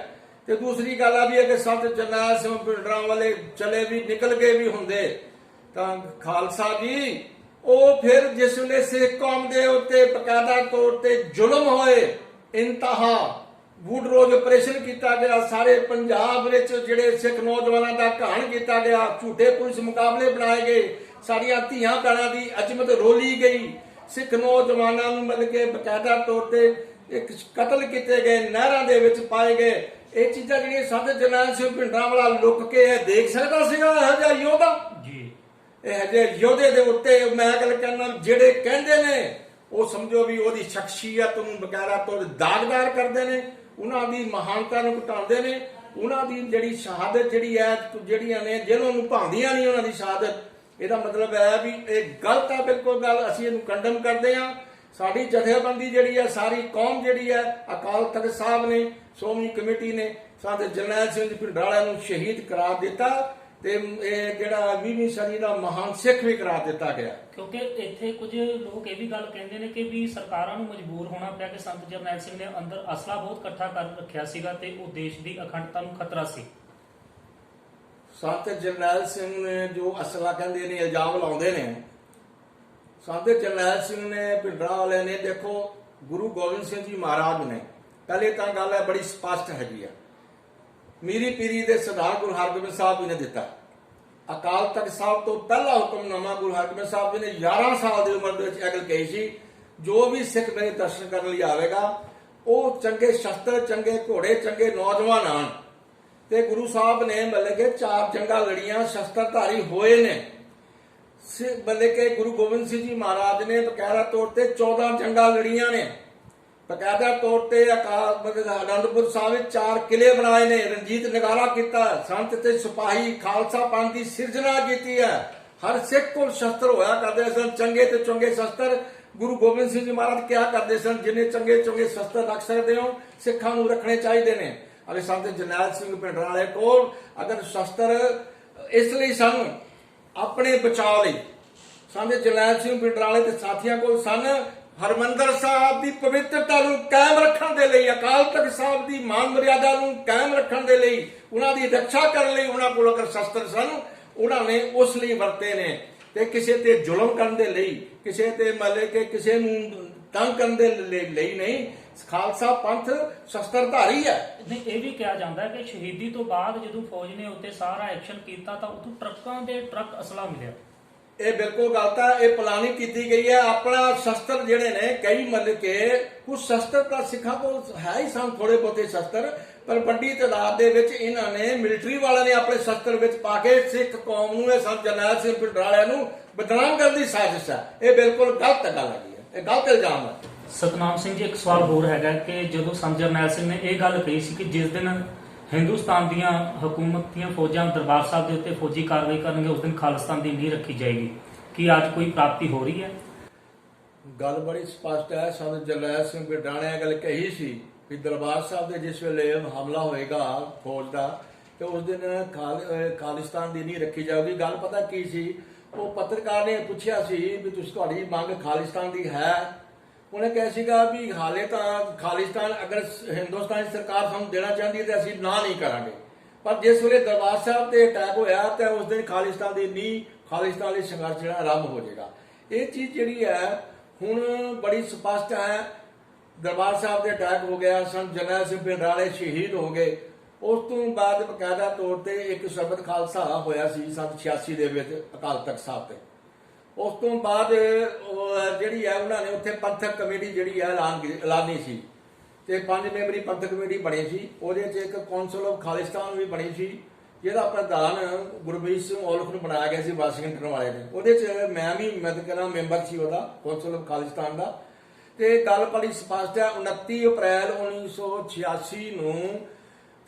ਤੇ ਦੂਸਰੀ ਗੱਲ ਆ ਵੀ ਇਹ ਕਿ ਸੰਤ ਜਰਨੈਲ ਸਿੰਘ ਭਿੰਡਰਾਂ ਵਾਲੇ ਚਲੇ ਵੀ ਨਿਕਲ ਗਏ ਵੀ ਹੁੰਦੇ ਤਾਂ ਖਾਲਸਾ ਜੀ ਉਹ ਫਿਰ ਜਿਸ ਵੇਲੇ ਸਿੱਖ ਕੌਮ ਦੇ ਉੱਤੇ ਬਕਾਇਦਾ ਤੌਰ ਤੇ ਜ਼ੁਲਮ ਹੋਏ, ਇੰਤਹਾ ਵੁੱਡਰੋਜ ਆਪਰੇਸ਼ਨ ਕੀਤਾ ਗਿਆ, ਸਾਰੇ ਪੰਜਾਬ ਵਿੱਚ ਜਿਹੜੇ ਸਿੱਖ ਨੌਜਵਾਨਾਂ ਦਾ ਘਾਣ ਕੀਤਾ ਗਿਆ, ਝੂਠੇ ਪੁਲਿਸ ਮੁਕਾਬਲੇ ਬਣਾਏ ਗਏ, ਸਾਡੀਆਂ ਧੀਆਂ ਭੈਣਾਂ ਦੀ ਅਜ਼ਮਤ ਰੋਲੀ ਗਈ, ਸਿੱਖ ਨੌਜਵਾਨਾਂ ਨੂੰ ਮਿਲ ਕੇ ਬਕਾਇਦਾ ਤੌਰ ਤੇ ਇੱਕ ਕਤਲ ਕੀਤੇ ਗਏ, ਨਹਿਰਾਂ ਦੇ ਵਿੱਚ ਪਾਏ ਗਏ। ਇਹ ਚੀਜ਼ਾਂ ਜਿਹੜੀਆਂ ਸੰਤ ਜਰਨੈਲ ਸਿੰਘ ਭਿੰਡਰਾਂ ਵਾਲਾ ਲੁੱਕ ਕੇ ਇਹ ਦੇਖ ਸਕਦਾ ਸੀਗਾ ਇਹੋ ਜਿਹਾ ਯੋਧਾ ਜੀ। ਇਹੋ ਜਿਹੇ ਯੋਧੇ ਦੇ ਉੱਤੇ ਮੈਂ ਗੱਲ ਕਰਨਾ ਜਿਹੜੇ ਕਹਿੰਦੇ ਨੇ ਉਹ ਸਮਝੋ ਵੀ ਉਹਦੀ ਸ਼ਖਸੀਅਤ ਨੂੰ ਬਕਾਇਦਾ ਤੌਰ ਤੇ ਦਾਗਦਾਰ ਕਰਦੇ ਨੇ, ਉਹਨਾਂ ਦੀ ਮਹਾਨਤਾ ਨੂੰ ਘਟਾਉਂਦੇ ਨੇ, ਉਹਨਾਂ ਦੀ ਜਿਹੜੀ ਸ਼ਹਾਦਤ ਜਿਹੜੀ ਹੈ ਜਿਹੜੀਆਂ ਨੇ ਜਿਹਨਾਂ ਨੂੰ ਭਾਉਂਦੀਆਂ ਨਹੀਂ ਉਹਨਾਂ ਦੀ ਸ਼ਹਾਦਤ ਇਹਦਾ ਮਤਲਬ ਹੈ ਵੀ ਇਹ ਗਲਤ ਹੈ ਬਿਲਕੁਲ ਗੱਲ। ਅਸੀਂ ਇਹਨੂੰ ਕੰਡਮ ਕਰਦੇ ਹਾਂ। ਸਾਡੀ ਜਥੇਬੰਦੀ ਜਿਹੜੀ ਹੈ, ਸਾਰੀ ਕੌਮ ਜਿਹੜੀ ਹੈ, ਅਕਾਲ ਤਖਤ ਸਾਹਿਬ ਨੇ, ਸ਼੍ਰੋਮਣੀ ਕਮੇਟੀ ਨੇ ਸਾਡੇ ਜਰਨੈਲ ਸਿੰਘ ਭਿੰਡਰਾਲਾ ਨੂੰ ਸ਼ਹੀਦ ਕਰਾਰ ਦਿੱਤਾ ਤੇ ਇਹ ਜਿਹੜਾ 20ਵੀਂ ਸਦੀ ਦਾ ਮਹਾਨ ਸਿੱਖ ਵੀ ਕਰਾਰ ਦਿੱਤਾ ਗਿਆ। ਕਿਉਂਕਿ ਇੱਥੇ ਕੁਝ ਲੋਕ ਇਹ ਵੀ ਗੱਲ ਕਹਿੰਦੇ ਨੇ ਕਿ ਵੀ ਸਰਕਾਰਾਂ ਨੂੰ ਮਜਬੂਰ ਹੋਣਾ ਪਿਆ ਕਿ ਸੰਤ ਜਰਨੈਲ ਸਿੰਘ ਨੇ ਅੰਦਰ ਅਸਲਾ ਬਹੁਤ ਇਕੱਠਾ ਕਰ ਰੱਖਿਆ ਸੀਗਾ ਤੇ ਉਹ ਦੇਸ਼ ਦੀ ਅਖੰਡਤਾ ਨੂੰ ਖਤਰਾ ਸੀ। ਸੰਤ ਜਰਨੈਲ ਸਿੰਘ ਨੇ ਜੋ ਅਸਲਾ ਕਹਿੰਦੇ ਨੇ, ਇਲਜ਼ਾਮ ਲਾਉਂਦੇ ਨੇ, ਸੰਤ ਜਰਨੈਲ ਸਿੰਘ ਨੇ, ਭਿੰਡਰਾਂਵਾਲੇ ਨੇ, ਦੇਖੋ ਗੁਰੂ ਗੋਬਿੰਦ ਸਿੰਘ ਜੀ ਮਹਾਰਾਜ ਨੇ, ਪਹਿਲੇ ਤਾਂ ਗੱਲ ਹੈ ਬੜੀ ਸਪਸ਼ਟ ਹੈਗੀ ਆ, ਮੀਰੀ ਪੀਰੀ ਦੇ ਸਰਦਾਰ ਗੁਰੂ ਹਰਗੋਬਿੰਦ ਸਾਹਿਬ ਜੀ ਨੇ ਦਿੱਤਾ। ਅਕਾਲ ਤਖਤ ਸਾਹਿਬ ਤੋਂ ਪਹਿਲਾ ਹੁਕਮਨਾਮਾ ਗੁਰੂ ਹਰਗੋਬਿੰਦ ਸਾਹਿਬ ਜੀ ਨੇ 11 ਸਾਲ ਦੀ ਉਮਰ ਦੇ ਵਿੱਚ ਇਹ ਗੱਲ ਕਹੀ ਸੀ, ਜੋ ਵੀ ਸਿੱਖ ਮੇਰੇ ਦਰਸ਼ਨ ਕਰਨ ਲਈ ਆਵੇਗਾ ਉਹ ਚੰਗੇ ਸ਼ਸਤਰ, ਚੰਗੇ ਘੋੜੇ, ਚੰਗੇ ਨੌਜਵਾਨ ਆਣ। ਤੇ ਗੁਰੂ ਸਾਹਿਬ ਨੇ ਮਤਲਬ ਕਿ 4 ਜੰਗਾਂ ਲੜੀਆਂ, ਸ਼ਸਤਰਧਾਰੀ ਹੋਏ ਨੇ। ਮਤਲਬ ਕਿ ਗੁਰੂ ਗੋਬਿੰਦ ਸਿੰਘ ਜੀ ਮਹਾਰਾਜ ਨੇ ਬਕਾਇਦਾ ਤੌਰ ਤੇ 14 ਜੰਗਾਂ ਲੜੀਆਂ ਨੇ। ਬਕਾਇਦਾ ਤੌਰ ਤੇ ਅਨੰਦਪੁਰ ਸਾਹਿਬ ਵਿੱਚ 4 ਕਿਲੇ ਬਣਾਏ ਨੇ, ਰਣਜੀਤ ਨਗਾਰਾ ਕੀਤਾ, ਸੰਤ ਤੇ ਸਿਪਾਹੀ ਖਾਲਸਾ ਪੰਥ ਦੀ ਸਿਰਜਣਾ ਕੀਤੀ ਹੈ। ਹਰ ਸਿੱਖ ਕੋਲ ਸ਼ਸਤਰ ਹੋਇਆ ਕਰਦੇ ਸਨ, ਚੰਗੇ ਤੇ ਚੰਗੇ ਸ਼ਸਤਰ। ਗੁਰੂ ਗੋਬਿੰਦ ਸਿੰਘ ਜੀ ਮਹਾਰਾਜ ਕਿਹਾ ਕਰਦੇ ਸਨ, ਜਿੰਨੇ ਚੰਗੇ ਚੰਗੇ ਸ਼ਸਤਰ ਰੱਖ ਸਕਦੇ ਹੋ ਸਿੱਖਾਂ ਨੂੰ ਰੱਖਣੇ ਚਾਹੀਦੇ ਨੇ। ਅਗਰ ਸੰਤ ਜਰਨੈਲ ਸਿੰਘ ਭਿੰਡਰਾਂਵਾਲੇ ਕੋਲ ਅਗਰ ਸ਼ਸਤਰ ਇਸ ਲਈ ਸਨ ਆਪਣੇ ਬਚਾਅ ਲਈ, ਸੰਤ ਜਰਨੈਲ ਸਿੰਘ ਭਿੰਡਰਾਂਵਾਲੇ ਤੇ ਸਾਥੀਆਂ ਕੋਲ ਸਨ ਹਰਮੰਦਰ ਸਾਹਿਬ ਦੀ ਪਵਿੱਤਰਤਾ ਨੂੰ ਕਾਇਮ ਰੱਖਣ ਦੇ ਲਈ, ਅਕਾਲ ਤਖਤ ਸਾਹਿਬ ਦੀ ਮਾਨ ਮਰਿਆਦਾ ਨੂੰ ਕਾਇਮ ਰੱਖਣ ਦੇ ਲਈ, ਉਹਨਾਂ ਦੀ ਰੱਖਿਆ ਕਰਨ ਲਈ ਉਹਨਾਂ ਕੋਲ ਅਗਰ ਸ਼ਸਤਰ ਸਨ, ਉਹਨਾਂ ਨੇ ਉਸ ਲਈ ਵਰਤੇ ਨੇ। ਤੇ ਕਿਸੇ ਤੇ ਜ਼ੁਲਮ ਕਰਨ ਦੇ ਲਈ, ਕਿਸੇ ਤੇ ਮਤਲਬ ਕਿ ਕਿਸੇ ਨੂੰ ਤੰਗ ਕਰਨ ਦੇ ਲਈ ਨਹੀਂ। ਖਾਲਸਾ ਪੰਥ ਸ਼ਸਤਰਧਾਰੀ ਹੈ। ਇਹ ਵੀ ਕਿਹਾ ਜਾਂਦਾ ਹੈ ਕਿ ਸ਼ਹੀਦੀ ਤੋਂ ਬਾਅਦ ਜਦੋਂ ਫੌਜ ਨੇ ਉੱਤੇ ਸਾਰਾ ਐਕਸ਼ਨ ਕੀਤਾ ਤਾਂ ਉੱਥੋਂ ਟਰੱਕਾਂ ਦੇ ਟਰੱਕ ਅਸਲਾ ਮਿਲਿਆ। ਇਹ ਬਿਲਕੁਲ ਗਲਤ ਹੈ। ਇਹ ਪਲਾਨਿੰਗ ਕੀਤੀ ਗਈ ਹੈ। ਆਪਣਾ ਸ਼ਸਤਰ ਜਿਹੜੇ ਨੇ ਕਈ ਮਤਲਬ ਕਿ ਕੁਝ ਸ਼ਸਤਰ ਤਾਂ ਸਿੱਖਾਂ ਕੋਲ ਹੈ ਹੀ ਸਨ, ਥੋੜੇ ਬਹੁਤੇ ਸ਼ਸਤਰ, ਪਰ ਵੱਡੀ ਤਾਦਾਦ ਦੇ ਵਿੱਚ ਇਹਨਾਂ ਨੇ ਮਿਲਟਰੀ ਵਾਲਿਆਂ ਨੇ ਆਪਣੇ ਸ਼ਸਤਰ ਵਿੱਚ ਪਾ ਕੇ ਸਿੱਖ ਕੌਮ ਨੂੰ, ਇਹ ਸੰਤ ਜਰਨੈਲ ਸਿੰਘ ਭਿੰਡਰਾਂਵਾਲੇ ਨੂੰ ਬਦਨਾਮ ਕਰਨ ਦੀ ਸਾਜ਼ਿਸ਼ ਹੈ। ਇਹ ਬਿਲਕੁਲ ਗਲਤ ਗੱਲ ਹੈਗੀ ਹੈ, ਇਹ ਗਲਤ ਇਲਜ਼ਾਮ ਹੈ। ਸਤਨਾਮ ਸਿੰਘ ਜੀ, ਇੱਕ ਸਵਾਲ ਹੋਰ ਹੈਗਾ ਕਿ ਜਦੋਂ ਸੰਤ ਜਰਨੈਲ ਸਿੰਘ ਨੇ ਇਹ ਗੱਲ ਕਹੀ ਸੀ ਕਿ ਜਿਸ ਦਿਨ ਹਿੰਦੁਸਤਾਨ ਦੀਆਂ ਹਕੂਮਤ ਦੀਆਂ ਫੌਜਾਂ ਦਰਬਾਰ ਸਾਹਿਬ ਦੇ ਉੱਤੇ ਫੌਜੀ ਕਾਰਵਾਈ ਕਰਨਗੇ ਉਸ ਦਿਨ ਖਾਲਿਸਤਾਨ ਦੀ ਨੀਂਹ ਰੱਖੀ ਜਾਏਗੀ, ਕੀ ਅੱਜ ਕੋਈ ਪ੍ਰਾਪਤੀ ਹੋ ਰਹੀ ਹੈ? ਗੱਲ ਬੜੀ ਸਪਸ਼ਟ ਹੈ। ਸੰਤ ਜਰਨੈਲ ਸਿੰਘ ਭਿੰਡਰਾਂਵਾਲੇ ਨੇ ਗੱਲ ਕਹੀ ਸੀ ਕਿ ਦਰਬਾਰ ਸਾਹਿਬ ਦੇ ਜਿਸ ਵੇਲੇ ਹਮਲਾ ਹੋਏਗਾ ਫੌਜ ਦਾ ਤੇ ਉਸ ਦਿਨ ਖਾਲਿਸਤਾਨ ਦੀ ਨੀਂਹ ਰੱਖੀ ਜਾਊਗੀ। ਗੱਲ ਪਤਾ ਕੀ ਸੀ, ਉਹ ਪੱਤਰਕਾਰ ਨੇ ਪੁੱਛਿਆ ਸੀ ਵੀ ਤੁਸੀਂ ਤੁਹਾਡੀ ਮੰਗ ਖਾਲਿਸਤਾਨ ਦੀ ਹੈ? ਉਹਨੇ ਕਿਹਾ ਸੀਗਾ ਵੀ ਹਾਲੇ ਤਾਂ ਖਾਲਿਸਤਾਨ ਅਗਰ ਹਿੰਦੁਸਤਾਨ ਦੀ ਸਰਕਾਰ ਸਾਨੂੰ ਦੇਣਾ ਚਾਹੁੰਦੀ ਹੈ ਤਾਂ ਅਸੀਂ ਨਾ ਨਹੀਂ ਕਰਾਂਗੇ, ਪਰ ਜਿਸ ਵੇਲੇ ਦਰਬਾਰ ਸਾਹਿਬ ਤੇ ਅਟੈਕ ਹੋਇਆ ਤਾਂ ਉਸ ਦਿਨ ਖਾਲਿਸਤਾਨ ਦੀ ਨੀਂਹ, ਖਾਲਿਸਤਾਨ ਲਈ ਸੰਘਰਸ਼ ਜਿਹੜਾ ਆਰੰਭ ਹੋ ਜਾਏਗਾ। ਇਹ ਚੀਜ਼ ਜਿਹੜੀ ਹੈ ਹੁਣ ਬੜੀ ਸਪਸ਼ਟ ਹੈ। ਦਰਬਾਰ ਸਾਹਿਬ ਤੇ ਅਟੈਕ ਹੋ ਗਿਆ, ਸੰਤ ਜਰਨੈਲ ਸਿੰਘ ਭਿੰਡਰਾਂਵਾਲੇ ਸ਼ਹੀਦ ਹੋ ਗਏ। ਉਸ ਤੋਂ ਬਾਅਦ ਬਕਾਇਦਾ ਤੌਰ ਤੇ ਇੱਕ ਸ਼ਬਦ ਖਾਲਸਾ ਹੋਇਆ ਸੀ 1986 ਦੇ ਵਿੱਚ ਅਕਾਲ ਤਖਤ ਸਾਹਿਬ ਤੇ। ਉਸ ਤੋਂ ਬਾਅਦ ਜਿਹੜੀ ਹੈ ਉਹਨਾਂ ਨੇ ਉੱਥੇ ਪੰਥਕ ਕਮੇਟੀ ਜਿਹੜੀ ਹੈ ਐਲਾਨੀ ਸੀ ਤੇ 5 ਮੈਂਬਰੀ ਪੰਥਕ ਕਮੇਟੀ ਬਣੀ ਸੀ। ਉਹਦੇ 'ਚ ਇੱਕ ਕੌਂਸਲ ਆਫ ਖਾਲਿਸਤਾਨ ਵੀ ਬਣੀ ਸੀ, ਜਿਹਦਾ ਪ੍ਰਧਾਨ ਗੁਰਮੀਤ ਸਿੰਘ ਔਲਖ ਨੂੰ ਬਣਾਇਆ ਗਿਆ ਸੀ ਵਾਸ਼ਿੰਗਟਨ ਵਾਲੇ ਨੇ। ਉਹਦੇ 'ਚ ਮੈਂ ਵੀ ਮੈਂਬਰ ਸੀ ਉਹਦਾ, ਕੌਂਸਲ ਆਫ ਖਾਲਿਸਤਾਨ ਦਾ। ਤੇ ਗੱਲ ਬੜੀ ਸਪਸ਼ਟ ਹੈ, 29 ਅਪ੍ਰੈਲ 1986 ਨੂੰ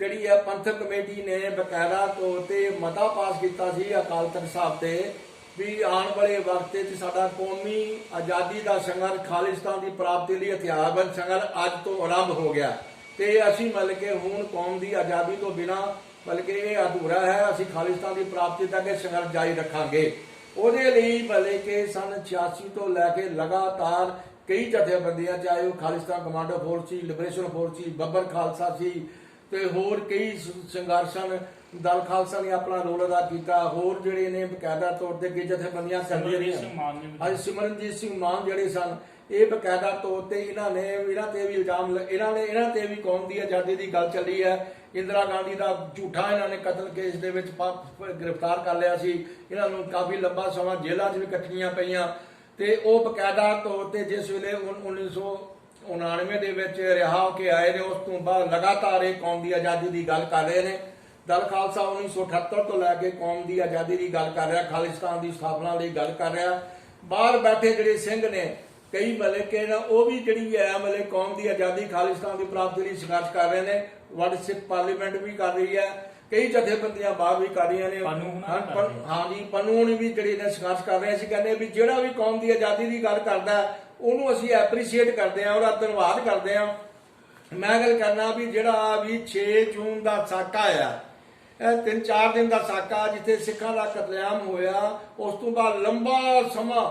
ਜਿਹੜੀ ਹੈ ਪੰਥਕ ਕਮੇਟੀ ਨੇ ਬਕਾਇਦਾ ਤੌਰ ਤੇ ਮਤਾ ਪਾਸ ਕੀਤਾ ਸੀ ਅਕਾਲ ਤਖਤ ਸਾਹਿਬ ਤੇ ਵੀ ਆਉਣ ਵਾਲੇ ਵਕਤ 'ਚ ਸਾਡਾ ਕੌਮੀ ਆਜ਼ਾਦੀ ਦਾ ਸੰਘਰਸ਼, ਖਾਲਿਸਤਾਨ ਦੀ ਪ੍ਰਾਪਤੀ ਲਈ ਹਥਿਆਰਬੰਦ ਸੰਘਰਸ਼ ਅੱਜ ਤੋਂ ਆਰੰਭ ਹੋ ਗਿਆ ਤੇ ਅਸੀਂ ਮਤਲਬ ਕਿ ਹੁਣ ਕੌਮ ਦੀ ਆਜ਼ਾਦੀ ਤੋਂ ਬਿਨਾਂ ਮਤਲਬ ਕਿ ਇਹ ਅਧੂਰਾ ਹੈ, ਅਸੀਂ ਖਾਲਿਸਤਾਨ ਦੀ ਪ੍ਰਾਪਤੀ ਤੱਕ ਇਹ ਸੰਘਰਸ਼ ਜਾਰੀ ਰੱਖਾਂਗੇ। ਉਹਦੇ ਲਈ ਮਤਲਬ ਕਿ ਸੰਨ 86 ਤੋਂ ਲੈ ਕੇ ਲਗਾਤਾਰ ਕਈ ਜਥੇਬੰਦੀਆਂ, ਚਾਹੇ ਉਹ ਖਾਲਿਸਤਾਨ ਕਮਾਂਡੋ ਫੋਰਸ ਸੀ, ਲਿਬਰੇਸ਼ਨ ਫੋਰਸ ਸੀ, ਬੱਬਰ ਖਾਲਸਾ ਸੀ ਤੇ ਹੋਰ ਕਈ ਸੰਘਰਸ਼ਾਂ, ਦਲ ਖਾਲਸਾ ਨੇ ਆਪਣਾ ਰੋਲ ਅਦਾ ਕੀਤਾ। ਹੋਰ ਜਿਹੜੇ ਨੇ ਬਕਾਇਦਾ ਤੌਰ ਤੇ ਕਈ ਜਥੇਬੰਦੀਆਂ ਕਰਦੀਆਂ ਰਹੀਆਂ। ਅੱਜ ਸਿਮਰਨਜੀਤ ਸਿੰਘ ਮਾਨ ਜਿਹੜੇ ਸਨ, ਇਹ ਬਕਾਇਦਾ ਤੌਰ ਤੇ ਇਹਨਾਂ ਤੇ ਵੀ ਇਲਜ਼ਾਮ, ਇਹਨਾਂ ਤੇ ਵੀ ਕੌਮ ਦੀ ਆਜ਼ਾਦੀ ਦੀ ਗੱਲ ਚੱਲੀ ਹੈ। ਇੰਦਰਾ ਗਾਂਧੀ ਦਾ ਝੂਠਾ ਇਹਨਾਂ ਨੇ ਕਤਲ ਕੇਸ ਦੇ ਵਿੱਚ ਗ੍ਰਿਫਤਾਰ ਕਰ ਲਿਆ ਸੀ। ਇਹਨਾਂ ਨੂੰ ਕਾਫੀ ਲੰਬਾ ਸਮਾਂ ਜੇਲ੍ਹਾਂ 'ਚ ਵੀ ਕੱਟਣੀਆਂ ਪਈਆਂ ਤੇ ਉਹ ਬਕਾਇਦਾ ਤੌਰ ਤੇ ਜਿਸ ਵੇਲੇ 1999 ਦੇ ਵਿੱਚ ਰਿਹਾ ਹੋ ਕੇ ਆਏ ਨੇ, ਉਸ ਤੋਂ ਬਾਅਦ ਲਗਾਤਾਰ ਇਹ ਕੌਮ ਦੀ ਆਜ਼ਾਦੀ ਦੀ ਗੱਲ ਕਰ ਰਹੇ ਨੇ। ਦਲ ਖਾਲਸਾ 1978 ਤੋਂ ਲੈ ਕੇ ਕੌਮ ਦੀ ਆਜ਼ਾਦੀ ਦੀ ਗੱਲ ਕਰ ਰਿਹਾ, ਖਾਲਿਸਤਾਨ ਦੀ ਸਥਾਪਨਾ ਲਈ ਗੱਲ ਕਰ ਰਿਹਾ। ਬਾਹਰ ਬੈਠੇ ਜਿਹੜੇ ਸਿੰਘ ਨੇ ਕਈ ਮਤਲਬ ਕਿ ਉਹ ਵੀ ਜਿਹੜੀ ਹੈ ਮਤਲਬ ਕੌਮ ਦੀ ਆਜ਼ਾਦੀ, ਖਾਲਿਸਤਾਨ ਦੀ ਪ੍ਰਾਪਤੀ ਲਈ ਸੰਘਰਸ਼ ਕਰ ਰਹੇ ਨੇ। ਵਰਲਡ ਸਿੱਖ ਪਾਰਲੀਮੈਂਟ ਵੀ ਕਰ ਰਹੀ ਹੈ। ਕਈ ਜਥੇਬੰਦੀਆਂ ਬਾਹਰ ਵੀ ਕਰ ਰਹੀਆਂ ਨੇ। ਕਾਨੂੰਨ ਕਰ ਰਹੇ। ਹਾਂਜੀ, ਕਾਨੂੰਨ ਵੀ ਜਿਹੜੇ ਨੇ ਸੰਘਰਸ਼ ਕਰ ਰਹੇ। ਅਸੀਂ ਕਹਿੰਦੇ ਵੀ ਜਿਹੜਾ ਵੀ ਕੌਮ ਦੀ ਆਜ਼ਾਦੀ ਦੀ ਗੱਲ ਕਰਦਾ ਉਹਨੂੰ ਅਸੀਂ ਐਪਰੀਸ਼ੀਏਟ ਕਰਦੇ ਹਾਂ, ਉਹਦਾ ਧੰਨਵਾਦ ਕਰਦੇ ਹਾਂ। ਮੈਂ ਗੱਲ ਕਰਨਾ ਵੀ ਜਿਹੜਾ ਵੀ 6 ਜੂਨ ਦਾ ਸਾਕਾ ਆ, ਇਹ 3-4 ਦਿਨ ਦਾ ਸਾਕਾ ਜਿੱਥੇ ਸਿੱਖਾਂ ਦਾ ਕਤਲੇਆਮ ਹੋਇਆ, ਉਸ ਤੋਂ ਬਾਅਦ ਲੰਬਾ ਸਮਾਂ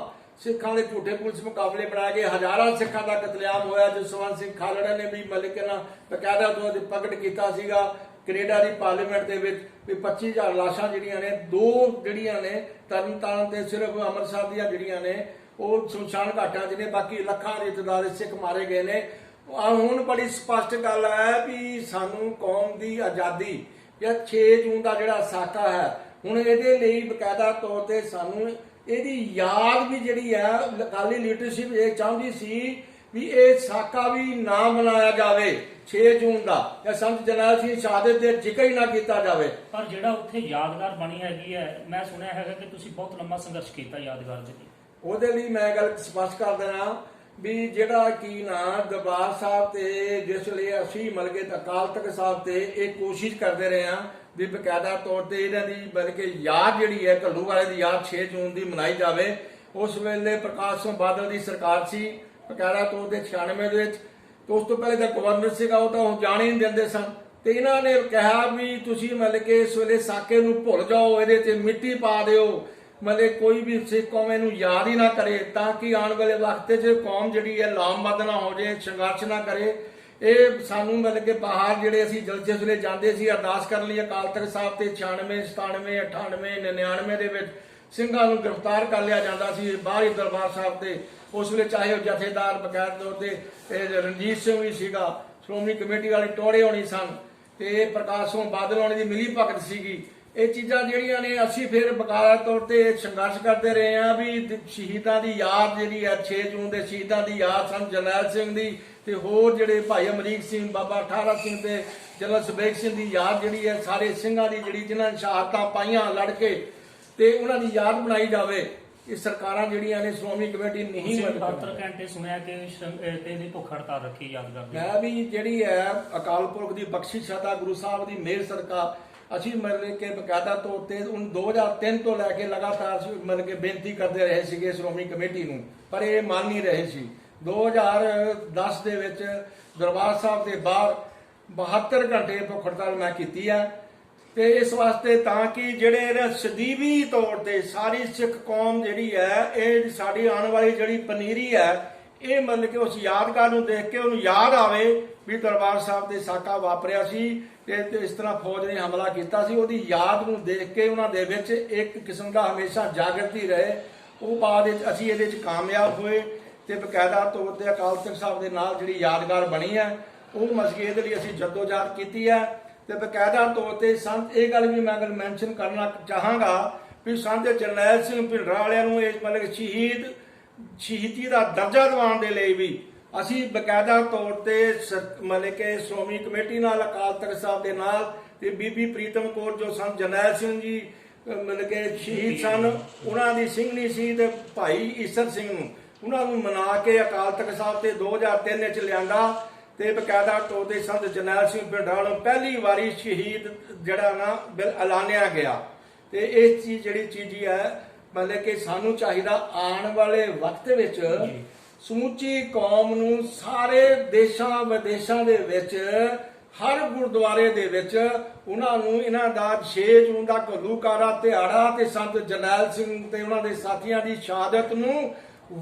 ਸਿੱਖਾਂ ਦੇ ਝੂਠੇ ਪੁਲਿਸ ਮੁਕਾਬਲੇ ਬਣਾਏ ਗਏ, ਹਜ਼ਾਰਾਂ ਸਿੱਖਾਂ ਦਾ ਕਤਲੇਆਮ ਹੋਇਆ। ਜਸਵੰਤ ਸਿੰਘ ਖਾਲੜਾ ਨੇ ਵੀ ਮਤਲਬ ਕਿ ਨਾ ਬਕਾਇਦਾ ਤੌਰ ਤੇ ਪ੍ਰਗਟ ਕੀਤਾ ਸੀਗਾ ਕੈਨੇਡਾ ਦੀ ਪਾਰਲੀਮੈਂਟ ਦੇ ਵਿੱਚ ਵੀ 25,000 ਲਾਸ਼ਾਂ ਜਿਹੜੀਆਂ ਨੇ, 2 ਜਿਹੜੀਆਂ ਨੇ ਤਰਨਤਾਰਨ ਤੇ ਸਿਰਫ ਅੰਮ੍ਰਿਤਸਰ ਦੀਆਂ ਜਿਹੜੀਆਂ ਨੇ ਉਹ ਸ਼ਮਸ਼ਾਨ ਘਾਟਾਂ 'ਚ ਨੇ, ਬਾਕੀ ਲੱਖਾਂ ਦੀ ਤਾਦਾਦ ਸਿੱਖ ਮਾਰੇ ਗਏ ਨੇ। ਹੁਣ ਬੜੀ ਸਪਸ਼ਟ ਗੱਲ ਹੈ ਵੀ ਸਾਨੂੰ ਕੌਮ ਦੀ ਆਜ਼ਾਦੀ ਜਾਂ 6 ਜੂਨ ਦਾ ਜਿਹੜਾ ਸਾਕਾ ਹੈ, ਹੁਣ ਇਹਦੇ ਲਈ ਬਕਾਇਦਾ ਤੌਰ ਤੇ ਸਾਨੂੰ ਇਹਦੀ ਯਾਦ ਵੀ ਜਿਹੜੀ ਹੈ ਅਕਾਲੀ ਲੀਡਰਸ਼ਿਪ ਇਹ ਚਾਹੁੰਦੀ ਸੀ ਵੀ ਇਹ ਸਾਕਾ ਵੀ ਨਾ ਮਨਾਇਆ ਜਾਵੇ 6 ਜੂਨ ਦਾ, ਜਾਂ ਸੰਤ ਜਰਨੈਲ ਸਿੰਘ ਸ਼ਹਾਦਤ ਦੇ ਜ਼ਿਕਰ ਹੀ ਨਾ ਕੀਤਾ ਜਾਵੇ। ਪਰ ਜਿਹੜਾ ਉੱਥੇ ਯਾਦਗਾਰ ਬਣੀ ਹੈਗੀ ਹੈ, ਮੈਂ ਸੁਣਿਆ ਹੈਗਾ ਕਿ ਤੁਸੀਂ ਬਹੁਤ ਲੰਮਾ ਸੰਘਰਸ਼ ਕੀਤਾ ਯਾਦਗਾਰ ਦੇ ਲਈ। ਉਹਦੇ ਲਈ ਮੈਂ ਗੱਲ ਸਪਸ਼ਟ ਕਰ ਦੇਣਾ ਵੀ ਜਿਹੜਾ ਕੀ ਨਾ ਦਰਬਾਰ ਸਾਹਿਬ ਤੇ ਜਿਸ ਲਈ ਅਸੀਂ ਮਿਲ ਕੇ ਅਕਾਲ ਤਖਤ ਸਾਹਿਬ ਤੇ ਇਹ ਕੋਸ਼ਿਸ਼ ਕਰਦੇ ਰਹੇ ਹਾਂ ਵੀ ਬਕਾਇਦਾ ਤੌਰ ਤੇ ਇਹਨਾਂ ਦੀ ਬਲਕਿ ਯਾਦ ਜਿਹੜੀ ਹੈ ਘੱਲੂ ਵਾਲੇ ਦੀ ਯਾਦ 6 ਜੂਨ ਦੀ ਮਨਾਈ ਜਾਵੇ। ਉਸ ਵੇਲੇ ਪ੍ਰਕਾਸ਼ ਸਿੰਘ ਬਾਦਲ ਦੀ ਸਰਕਾਰ ਸੀ ਬਕਾਇਦਾ ਤੌਰ ਤੇ 96 ਦੇ ਵਿੱਚ, ਤੇ ਉਸ ਤੋਂ ਪਹਿਲੇ ਦਾ ਗਵਰਨਰ ਸੀਗਾ, ਉਹ ਤਾਂ ਹੁਣ ਜਾਣ ਹੀ ਨਹੀਂ ਦਿੰਦੇ ਸਨ। ਤੇ ਇਹਨਾਂ ਨੇ ਕਿਹਾ ਵੀ ਤੁਸੀਂ ਮਤਲਬ ਕਿ ਇਸ ਵੇਲੇ ਸਾਕੇ ਨੂੰ ਭੁੱਲ ਜਾਓ, ਇਹਦੇ ਤੇ ਮਿੱਟੀ ਪਾ ਦਿਓ, ਮਤਲਬ ਕੋਈ ਵੀ ਸਿੱਖ ਕੌਮ ਇਹਨੂੰ ਯਾਦ ਹੀ ਨਾ ਕਰੇ, ਤਾਂ ਕਿ ਆਉਣ ਵਾਲੇ ਵਕਤ 'ਚ ਕੌਮ ਜਿਹੜੀ ਹੈ ਲਾਮਬੱਧ ਨਾ ਹੋ ਜਾਏ, ਸੰਘਰਸ਼ ਨਾ ਕਰੇ। ਇਹ ਸਾਨੂੰ ਮਤਲਬ ਕਿ ਬਾਹਰ ਜਿਹੜੇ ਅਸੀਂ ਜਲਸੇ ਵੇਲੇ ਜਾਂਦੇ ਸੀ ਅਰਦਾਸ ਕਰਨ ਲਈ ਅਕਾਲ ਤਖਤ ਸਾਹਿਬ ਤੇ 96, 97, 98, 99 ਦੇ ਵਿੱਚ ਸਿੰਘਾਂ ਨੂੰ ਗ੍ਰਿਫਤਾਰ ਕਰ ਲਿਆ ਜਾਂਦਾ ਸੀ ਬਾਹਰੀ ਦਰਬਾਰ ਸਾਹਿਬ ਤੇ। ਉਸ ਵੇਲੇ ਚਾਹੇ ਉਹ ਜਥੇਦਾਰ ਬਕਾਇਦਾ ਤੌਰ ਤੇ ਰਣਜੀਤ ਸਿੰਘ ਵੀ ਸੀਗਾ, ਸ਼੍ਰੋਮਣੀ ਕਮੇਟੀ ਵਾਲੇ ਟੋੜੇ ਹੋਣੀ ਸਨ, ਤੇ ਪ੍ਰਕਾਸ਼ ਸਿੰਘ ਬਾਦਲ ਹੋਣੀ ਦੀ ਮਿਲੀ ਭਗਤ ਸੀਗੀ। ਇਹ ਚੀਜ਼ਾਂ ਜਿਹੜੀਆਂ ਨੇ ਅਸੀਂ ਫਿਰ ਬਕਾਇਦਾ ਤੌਰ ਤੇ ਸੰਘਰਸ਼ ਕਰਦੇ ਰਹੇ ਹਾਂ ਵੀ ਸ਼ਹੀਦਾਂ ਦੀ ਯਾਦ ਜਿਹੜੀ ਹੈ 6 ਜੂਨ ਦੇ ਸ਼ਹੀਦਾਂ ਦੀ ਯਾਦ, ਸੰਤ ਜਰਨੈਲ ਸਿੰਘ ਦੀ ਤੇ ਹੋਰ ਜਿਹੜੇ ਭਾਈ ਅਮਰੀਕ ਸਿੰਘ, ਬਾਬਾ ਠਾਰਾ ਸਿੰਘ ਤੇ ਜਨਰਲ ਸੁਬੇਗ ਸਿੰਘ ਦੀ ਯਾਦ ਜਿਹੜੀ ਹੈ, ਸਾਰੇ ਸਿੰਘਾਂ ਦੀ ਜਿਹੜੀ ਜਿਨ੍ਹਾਂ ਨੇ ਸ਼ਹਾਦਤਾਂ ਪਾਈਆਂ ਲੜ ਕੇ, ਤੇ ਉਹਨਾਂ ਦੀ ਯਾਦ ਬਣਾਈ ਜਾਵੇ। ਇਹ ਸਰਕਾਰਾਂ ਜਿਹੜੀਆਂ ਨੇ ਸ਼੍ਰੋਮਣੀ ਕਮੇਟੀ ਨਹੀਂ 72 ਘੰਟੇ ਸੁਣਿਆ ਕਿ ਇਹਦੀ ਭੁੱਖ ਹੜਤਾਲ ਰੱਖੀ ਯਾਦਗਾਰ ਦੀ। ਮੈਂ ਵੀ ਜਿਹੜੀ ਹੈ ਅਕਾਲ ਪੁਰਖ ਦੀ ਬਖਸ਼ਿਸ਼ ਹੈ, ਗੁਰੂ ਸਾਹਿਬ ਦੀ ਮਿਹਰ ਸਦਕਾ ਅਸੀਂ ਮਤਲਬ ਕਿ ਬਕਾਇਦਾ ਤੌਰ ਤੇ 2003 ਤੋਂ ਲੈ ਕੇ ਲਗਾਤਾਰ ਮਤਲਬ ਕਿ ਬੇਨਤੀ ਕਰਦੇ ਰਹੇ ਸੀਗੇ ਸ਼੍ਰੋਮਣੀ ਕਮੇਟੀ ਨੂੰ, ਪਰ ਇਹ ਮੰਨ ਨਹੀਂ ਰਹੇ ਸੀ। 2010 ਦੇ ਵਿੱਚ ਦਰਬਾਰ ਸਾਹਿਬ ਦੇ ਬਾਹਰ 72 ਘੰਟੇ ਭੁੱਖ ਹੜਤਾਲ ਮੈਂ ਕੀਤੀ ਹੈ, ਤੇ ਇਸ ਵਾਸਤੇ ਤਾਂ ਕਿ ਜਿਹੜੇ ਸਦੀਵੀ ਤੌਰ ਤੇ ਸਾਰੀ ਸਿੱਖ ਕੌਮ ਜਿਹੜੀ ਹੈ, ਇਹ ਸਾਡੀ ਆਉਣ ਵਾਲੀ ਜਿਹੜੀ ਪਨੀਰੀ ਹੈ, ਇਹ ਮਤਲਬ ਕਿ ਉਸ ਯਾਦਗਾਰ ਨੂੰ ਦੇਖ ਕੇ ਉਹਨੂੰ ਯਾਦ ਆਵੇ ਵੀ ਦਰਬਾਰ ਸਾਹਿਬ ਤੇ ਸਾਕਾ ਵਾਪਰਿਆ ਸੀ ਤੇ ਇਸ ਤਰ੍ਹਾਂ ਫੌਜ ਨੇ ਹਮਲਾ ਕੀਤਾ ਸੀ। ਉਹਦੀ ਯਾਦ ਨੂੰ ਦੇਖ ਕੇ ਉਹਨਾਂ ਦੇ ਵਿੱਚ ਇੱਕ ਕਿਸਮ ਦਾ ਹਮੇਸ਼ਾ ਜਾਗਰਤੀ ਰਹੇ। ਉਹ ਬਾਅਦ ਵਿੱਚ ਅਸੀਂ ਇਹਦੇ ਵਿੱਚ ਕਾਮਯਾਬ ਹੋਏ ਤੇ ਬਕਾਇਦਾ ਤੌਰ ਤੇ ਅਕਾਲ ਤਖਤ ਸਾਹਿਬ ਦੇ ਨਾਲ ਜਿਹੜੀ ਯਾਦਗਾਰ ਬਣੀ ਹੈ, ਉਹ ਮਸਜਿਦ ਲਈ ਅਸੀਂ ਜਦੋਜਹਿਦ ਕੀਤੀ ਹੈ। ਤੇ ਬਕਾਇਦਾ ਤੌਰ ਤੇ ਸੰਤ ਇਹ ਗੱਲ ਵੀ ਮੈਂ ਗੱਲ ਮੈਂਸ਼ਨ ਕਰਨਾ ਚਾਹਾਂਗਾ ਵੀ ਸੰਤ ਜਰਨੈਲ ਸਿੰਘ ਭਿੰਡਰਾਂ ਵਾਲਿਆਂ ਨੂੰ ਇਹ ਮਤਲਬ ਸ਼ਹੀਦੀ ਦਾ ਦਰਜਾ ਦਿਵਾਉਣ ਦੇ ਲਈ ਵੀ ਅਸੀਂ ਬਕਾਇਦਾ ਤੌਰ ਤੇ ਮਤਲਬ ਕਿ ਸ਼੍ਰੋਮਣੀ ਕਮੇਟੀ ਨਾਲ ਅਕਾਲ ਤਖਤ ਸਾਹਿਬ ਦੇ ਨਾਲ ਤੇ ਬੀਬੀ ਪ੍ਰੀਤਮ ਕੌਰ ਜੋ ਸੰਤ ਜਰਨੈਲ ਸਿੰਘ ਜੀ ਮਤਲਬ ਕਿ ਸ਼ਹੀਦ ਸਨ, ਉਹਨਾਂ ਦੀ ਸਿੰਘਣੀ ਸੀ, ਤੇ ਭਾਈ ਈਸਰ ਸਿੰਘ ਨੂੰ ਉਹਨਾਂ ਨੂੰ ਮਨਾ ਕੇ ਅਕਾਲ ਤਖਤ ਸਾਹਿਬ ਤੇ 2003 ਵਿੱਚ ਲਿਆਂਦਾ ਤੇ ਬਕਾਇਦਾ ਤੌਰ ਤੇ ਸੰਤ ਜਰਨੈਲ ਸਿੰਘ ਭਿੰਡਰਾਂ ਨੂੰ ਪਹਿਲੀ ਵਾਰੀ ਸ਼ਹੀਦ ਜਿਹੜਾ ਨਾ ਐਲਾਨਿਆ ਗਿਆ। ਤੇ ਇਹ ਚੀਜ਼ ਜਿਹੜੀ ਚੀਜ਼ ਹੈ ਮਤਲਬ ਕਿ ਸਾਨੂੰ ਚਾਹੀਦਾ ਆਉਣ ਵਾਲੇ ਵਕਤ ਵਿੱਚ ਸਮੁੱਚੀ ਕੌਮ ਨੂੰ ਸਾਰੇ ਦੇਸ਼ਾਂ ਵਿਦੇਸ਼ਾਂ ਦੇ ਵਿੱਚ ਹਰ ਗੁਰਦੁਆਰੇ ਦੇ ਵਿੱਚ ਉਹਨਾਂ ਨੂੰ ਇਹਨਾਂ ਦਾ 6 ਜੂਨ ਦਾ ਘੱਲੂਘਾਰਾ ਦਿਹਾੜਾ ਤੇ ਸੰਤ ਜਰਨੈਲ ਸਿੰਘ ਤੇ ਉਹਨਾਂ ਦੇ ਸਾਥੀਆਂ ਦੀ ਸ਼ਹਾਦਤ ਨੂੰ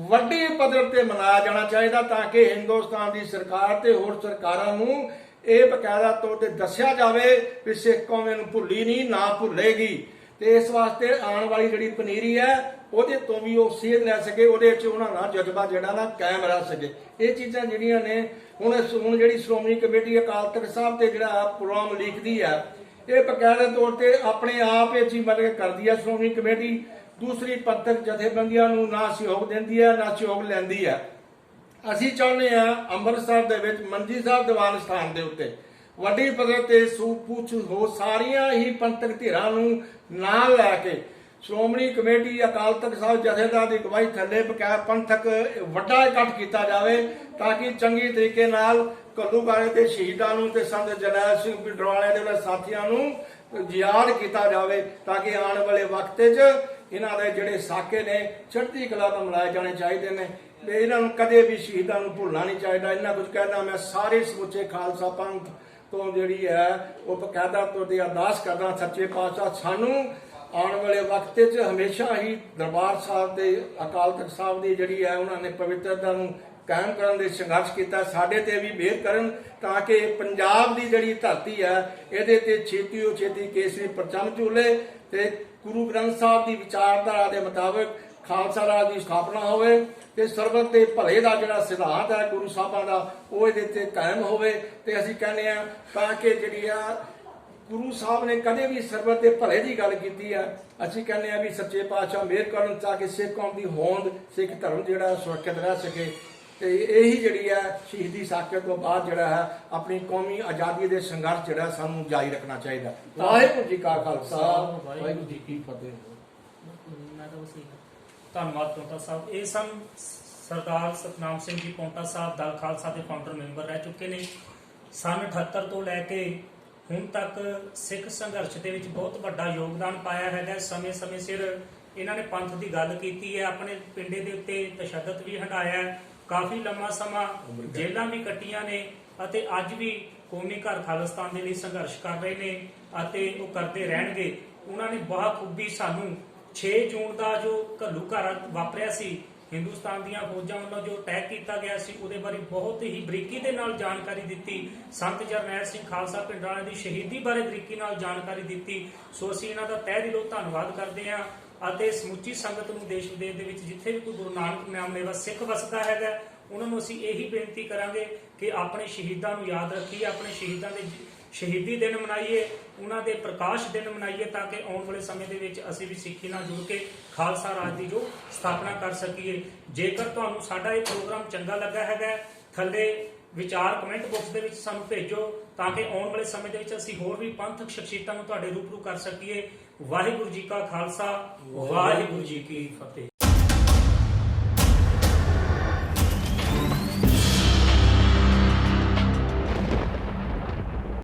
ਵੱਡੇ ਪੱਧਰ ਤੇ ਮਨਾਇਆ ਜਾਣਾ ਚਾਹੀਦਾ, ਤਾਂ ਕਿ ਹਿੰਦੁਸਤਾਨ ਦੀ ਸਰਕਾਰ ਤੇ ਹੋਰ ਸਰਕਾਰਾਂ ਨੂੰ ਇਹ ਬਕਾਇਦਾ ਤੌਰ ਤੇ ਦੱਸਿਆ ਜਾਵੇ ਕਿ ਸਿੱਖ ਕੌਮ ਇਹਨੂੰ ਭੁੱਲੀ ਨਹੀਂ, ਨਾ ਭੁੱਲੇਗੀ। ਤੇ ਇਸ ਵਾਸਤੇ ਆਉਣ ਵਾਲੀ ਜਿਹੜੀ ਪਨੀਰੀ ਹੈ ਉਹਦੇ ਤੋਂ ਵੀ ਉਹ ਸੇਧ ਲੈ ਸਕੇ, ਉਹਦੇ ਵਿੱਚ ਉਹਨਾਂ ਦਾ ਜਜ਼ਬਾ ਜਿਹੜਾ ਨਾ ਕਾਇਮ ਰਹਿ ਸਕੇ। ਇਹ ਚੀਜ਼ਾਂ ਜਿਹੜੀਆਂ ਨੇ ਹੁਣ ਜਿਹੜੀ ਸ਼੍ਰੋਮਣੀ ਕਮੇਟੀ ਅਕਾਲ ਤਖਤ ਸਾਹਿਬ ਤੇ ਜਿਹੜਾ ਪ੍ਰੋਗਰਾਮ ਲਿਖਦੀ ਹੈ, ਇਹ ਬਕਾਇਦਾ ਤੌਰ ਤੇ ਆਪਣੇ ਆਪ ਇਹ ਚੀਜ਼ ਮਤਲਬ ਕਰਦੀ ਹੈ ਸ਼੍ਰੋਮਣੀ ਕਮੇਟੀ, ਦੂਸਰੀ ਪੰਥਕ ਜਥੇਬੰਦੀਆਂ ਨੂੰ ਨਾ ਸਹਿਯੋਗ ਦਿੰਦੀ ਹੈ ਨਾ ਸਹਿਯੋਗ ਲੈਂਦੀ ਹੈ। ਅਸੀਂ ਚਾਹੁੰਦੇ ਹਾਂ ਅੰਮ੍ਰਿਤਸਰ ਦੇ ਵਿੱਚ ਮੰਜੀ ਸਾਹਿਬ ਦੀਵਾਨ ਸਥਾਨ ਦੇ ਉੱਤੇ ਵੱਡੀ ਪੱਧਰ ਤੇ ਸੂਝ-ਬੂਝ ਹੋ ਸਾਰੀਆਂ ਹੀ ਪੰਥਕ ਧਿਰਾਂ ਨੂੰ ਨਾਲ ਲੈ ਕੇ ਸ਼੍ਰੋਮਣੀ ਕਮੇਟੀ ਅਕਾਲ ਤਖਤ ਸਾਹਿਬ ਜਥੇਦਾਰ ਦੀ ਅਗਵਾਈ ਥੱਲੇ ਬਕਾਇਦਾ ਪੰਥਕ ਵੱਡਾ ਇਕੱਠ ਕੀਤਾ ਜਾਵੇ ਤਾਂ ਕਿ ਚੰਗੀ ਤਰੀਕੇ ਨਾਲ ਘੱਲੂਘਾਰੇ ਦੇ ਸ਼ਹੀਦਾਂ ਨੂੰ ਤੇ ਸੰਤ ਜਰਨੈਲ ਸਿੰਘ ਪਿੰਡਰਾਲੇ ਦੇ ਉਹਨਾਂ ਸਾਥੀਆਂ ਨੂੰ ਯਾਦ ਕੀਤਾ ਜਾਵੇ ਤਾਂ ਕਿ ਆਉਣ ਵਾਲੇ ਵਕਤ 'ਚ ਇਹਨਾਂ ਦੇ ਜਿਹੜੇ ਸਾਕੇ ਨੇ ਚੜ੍ਹਦੀ ਕਲਾ ਨਾਲ ਮਨਾਏ ਜਾਣੇ ਚਾਹੀਦੇ ਨੇ ਤੇ ਇਹਨਾਂ ਨੂੰ ਕਦੇ ਵੀ ਸ਼ਹੀਦਾਂ ਨੂੰ ਭੁੱਲਣਾ ਨਹੀਂ ਚਾਹੀਦਾ। ਇਹਨਾਂ ਕੁਝ ਕਹਿਣਾ ਮੈਂ ਸਾਰੇ ਸਮੁੱਚੇ ਖਾਲਸਾ ਪੰਥ ਤੋਂ ਜਿਹੜੀ ਹੈ ਉਹ ਬਕਾਇਦਾ ਤੌਰ ਤੇ ਅਰਦਾਸ ਕਰਦਾ ਸੱਚੇ ਪਾਤਸ਼ਾਹ ਸਾਨੂੰ ਆਉਣ ਵਾਲੇ ਵਕਤ 'ਚ ਹਮੇਸ਼ਾ ਹੀ ਦਰਬਾਰ ਸਾਹਿਬ ਦੇ ਅਕਾਲ ਤਖਤ ਸਾਹਿਬ ਦੀ ਜਿਹੜੀ ਹੈ ਉਹਨਾਂ ਨੇ ਪਵਿੱਤਰਤਾ ਨੂੰ ਕਾਇਮ ਕਰਨ ਦੇ ਸੰਘਰਸ਼ ਕੀਤਾ, ਸਾਡੇ ਤੇ ਵੀ ਮਿਹਰ ਕਰਨ ਤਾਂ ਕਿ ਪੰਜਾਬ ਦੀ ਜਿਹੜੀ ਧਰਤੀ ਹੈ ਇਹਦੇ ਤੇ ਛੇਤੀ ਛੇਤੀ ਕੇਸਰੀ ਪਰਚਮ ਝੂਲੇ ਤੇ ਗੁਰੂ ਗ੍ਰੰਥ ਸਾਹਿਬ ਦੀ ਵਿਚਾਰਧਾਰਾ ਦੇ ਮੁਤਾਬਕ ਖਾਲਸਾ ਰਾਜ ਦੀ ਸਥਾਪਨਾ ਹੋਵੇ ਤੇ ਸਰਬਤ ਦੇ ਭਲੇ ਦਾ ਜਿਹੜਾ ਸਿਧਾਂਤ ਹੈ ਗੁਰੂ ਸਾਹਿਬਾਂ ਦਾ ਉਹ ਇਹਦੇ ਤੇ ਕਾਇਮ ਹੋਵੇ। ਤੇ ਅਸੀਂ ਕਹਿੰਦੇ ਆ ਤਾਂ ਕਿ ਜਿਹੜੀ ਆ ਗੁਰੂ ਸਾਹਿਬ ਨੇ ਕਦੇ ਵੀ ਸਰਬਤ ਦੇ ਭਲੇ ਦੀ ਗੱਲ ਕੀਤੀ ਹੈ। ਅਸੀਂ ਕਹਿੰਦੇ ਆ ਵੀ ਸੱਚੇ ਪਾਤਸ਼ਾਹ ਮਿਹਰ ਕਰਨ ਤਾਂ ਕਿ ਸਿੱਖ ਕੌਮ ਦੀ ਹੋਂਦ ਸਿੱਖ ਧਰਮ ਜਿਹੜਾ ਸੁਰੱਖਿਅਤ ਰਹਿ ਸਕੇ ਤੇ ਇਹੀ ਜਿਹੜੀ ਹੈ ਸ਼ਹੀਦੀ ਸਾਕੇ ਤੋਂ ਬਾਅਦ ਜਿਹੜਾ ਹੈ ਆਪਣੀ ਕੌਮੀ ਆਜ਼ਾਦੀ ਦੇ ਸੰਘਰਸ਼ ਜਿਹੜਾ ਸਾਨੂੰ ਜਾਰੀ ਰੱਖਣਾ ਚਾਹੀਦਾ। ਵਾਹਿਗੁਰੂ ਜੀ ਕਾ ਖਾਲਸਾ ਵਾਹਿਗੁਰੂ ਜੀ ਕੀ ਫਤਿਹ। ਧੰਨਵਾਦ ਪੌਂਟਾ ਸਾਹਿਬ। ਇਹ ਸਨ ਸਰਦਾਰ ਸਤਨਾਮ ਸਿੰਘ ਜੀ ਪੌਂਟਾ ਸਾਹਿਬ ਦਲ ਖਾਲਸਾ ਦੇ ਫਾਊਂਡਰ ਮੈਂਬਰ ਰਹਿ ਚੁੱਕੇ ਨੇ। ਸੰਨ 78 ਤੋਂ ਲੈ ਕੇ ਹੁਣ ਤੱਕ ਸਿੱਖ ਸੰਘਰਸ਼ ਦੇ ਵਿੱਚ ਬਹੁਤ ਵੱਡਾ ਯੋਗਦਾਨ ਪਾਇਆ ਹੈਗਾ। ਸਮੇਂ ਸਿਰ ਇਹਨਾਂ ਨੇ ਪੰਥ ਦੀ ਗੱਲ ਕੀਤੀ ਹੈ, ਆਪਣੇ ਪਿੰਡੇ ਦੇ ਉੱਤੇ ਤਸ਼ੱਦਦ ਵੀ ਹਟਾਇਆ ਹੈ, ਕਾਫੀ ਲੰਮਾ ਸਮਾਂ ਜੇਲ੍ਹਾਂ ਵੀ ਕੱਟੀਆਂ ਨੇ ਅਤੇ ਅੱਜ ਵੀ ਕੌਮੀ ਘਰ ਖਾਲਿਸਤਾਨ ਦੇ ਲਈ ਸੰਘਰਸ਼ ਕਰ ਰਹੇ ਨੇ ਅਤੇ ਉਹ ਕਰਦੇ ਰਹਿਣਗੇ। ਉਹਨਾਂ ਨੇ ਬਾਖੂਬੀ ਸਾਨੂੰ 6 ਜੂਨ ਦਾ ਜੋ ਘੱਲੂਘਾਰਾ ਵਾਪਰਿਆ ਸੀ, ਹਿੰਦੁਸਤਾਨ ਦੀਆਂ ਫੌਜਾਂ ਵੱਲੋਂ ਜੋ ਅਟੈਕ ਕੀਤਾ ਗਿਆ ਸੀ, ਉਹਦੇ ਬਾਰੇ ਬਹੁਤ ਹੀ ਬਰੀਕੀ ਦੇ ਨਾਲ ਜਾਣਕਾਰੀ ਦਿੱਤੀ। ਸੰਤ ਜਰਨੈਲ ਸਿੰਘ ਖਾਲਸਾ ਪਿੰਡਰਾਲੇ ਦੀ ਸ਼ਹੀਦੀ ਬਾਰੇ ਬਰੀਕੀ ਨਾਲ ਜਾਣਕਾਰੀ ਦਿੱਤੀ। ਸੋ ਅਸੀਂ ਇਹਨਾਂ ਦਾ ਤਹਿ ਦਿਲੋਂ ਧੰਨਵਾਦ ਕਰਦੇ ਹਾਂ ਅਤੇ ਸਮੁੱਚੀ ਸੰਗਤ ਨੂੰ ਦੇਸ਼ ਵਿਦੇਸ਼ ਦੇ ਵਿੱਚ ਜਿੱਥੇ ਵੀ ਕੋਈ ਗੁਰੂ ਨਾਨਕ ਨਾਮ ਲੈਵਾ ਸਿੱਖ ਵਸਦਾ ਹੈਗਾ ਉਹਨਾਂ ਨੂੰ ਅਸੀਂ ਇਹੀ ਬੇਨਤੀ ਕਰਾਂਗੇ ਕਿ ਆਪਣੇ ਸ਼ਹੀਦਾਂ ਨੂੰ ਯਾਦ ਰੱਖੀਏ, ਆਪਣੇ ਸ਼ਹੀਦਾਂ ਦੇ ਸ਼ਹੀਦੀ ਦਿਨ ਮਨਾਈਏ, ਉਹਨਾਂ ਦੇ ਪ੍ਰਕਾਸ਼ ਦਿਨ ਮਨਾਈਏ ਤਾਂ ਕਿ ਆਉਣ ਵਾਲੇ ਸਮੇਂ ਦੇ ਵਿੱਚ ਅਸੀਂ ਵੀ ਸਿੱਖੀ ਨਾਲ ਜੁੜ ਕੇ ਖਾਲਸਾ ਰਾਜ ਦੀ ਜੋ ਸਥਾਪਨਾ ਕਰ ਸਕੀਏ। ਜੇਕਰ ਤੁਹਾਨੂੰ ਸਾਡਾ ਇਹ ਪ੍ਰੋਗਰਾਮ ਚੰਗਾ ਲੱਗਾ ਹੈਗਾ ਥੱਲੇ ਵਿਚਾਰ ਕਮੈਂਟ ਬਾਕਸ ਦੇ ਵਿੱਚ ਸਾਨੂੰ ਭੇਜੋ ਤਾਂ ਕਿ ਆਉਣ ਵਾਲੇ ਸਮੇਂ ਦੇ ਵਿੱਚ ਅਸੀਂ ਹੋਰ ਵੀ ਪੰਥਕ ਸ਼ਖਸੀਅਤਾਂ ਨੂੰ ਤੁਹਾਡੇ ਰੂਬਰੂ ਕਰ ਸਕੀਏ। ਵਾਹਿਗੁਰੂ ਜੀ ਕਾ ਖਾਲਸਾ ਵਾਹਿਗੁਰੂ ਜੀ ਕੀ ਫਤਿਹ।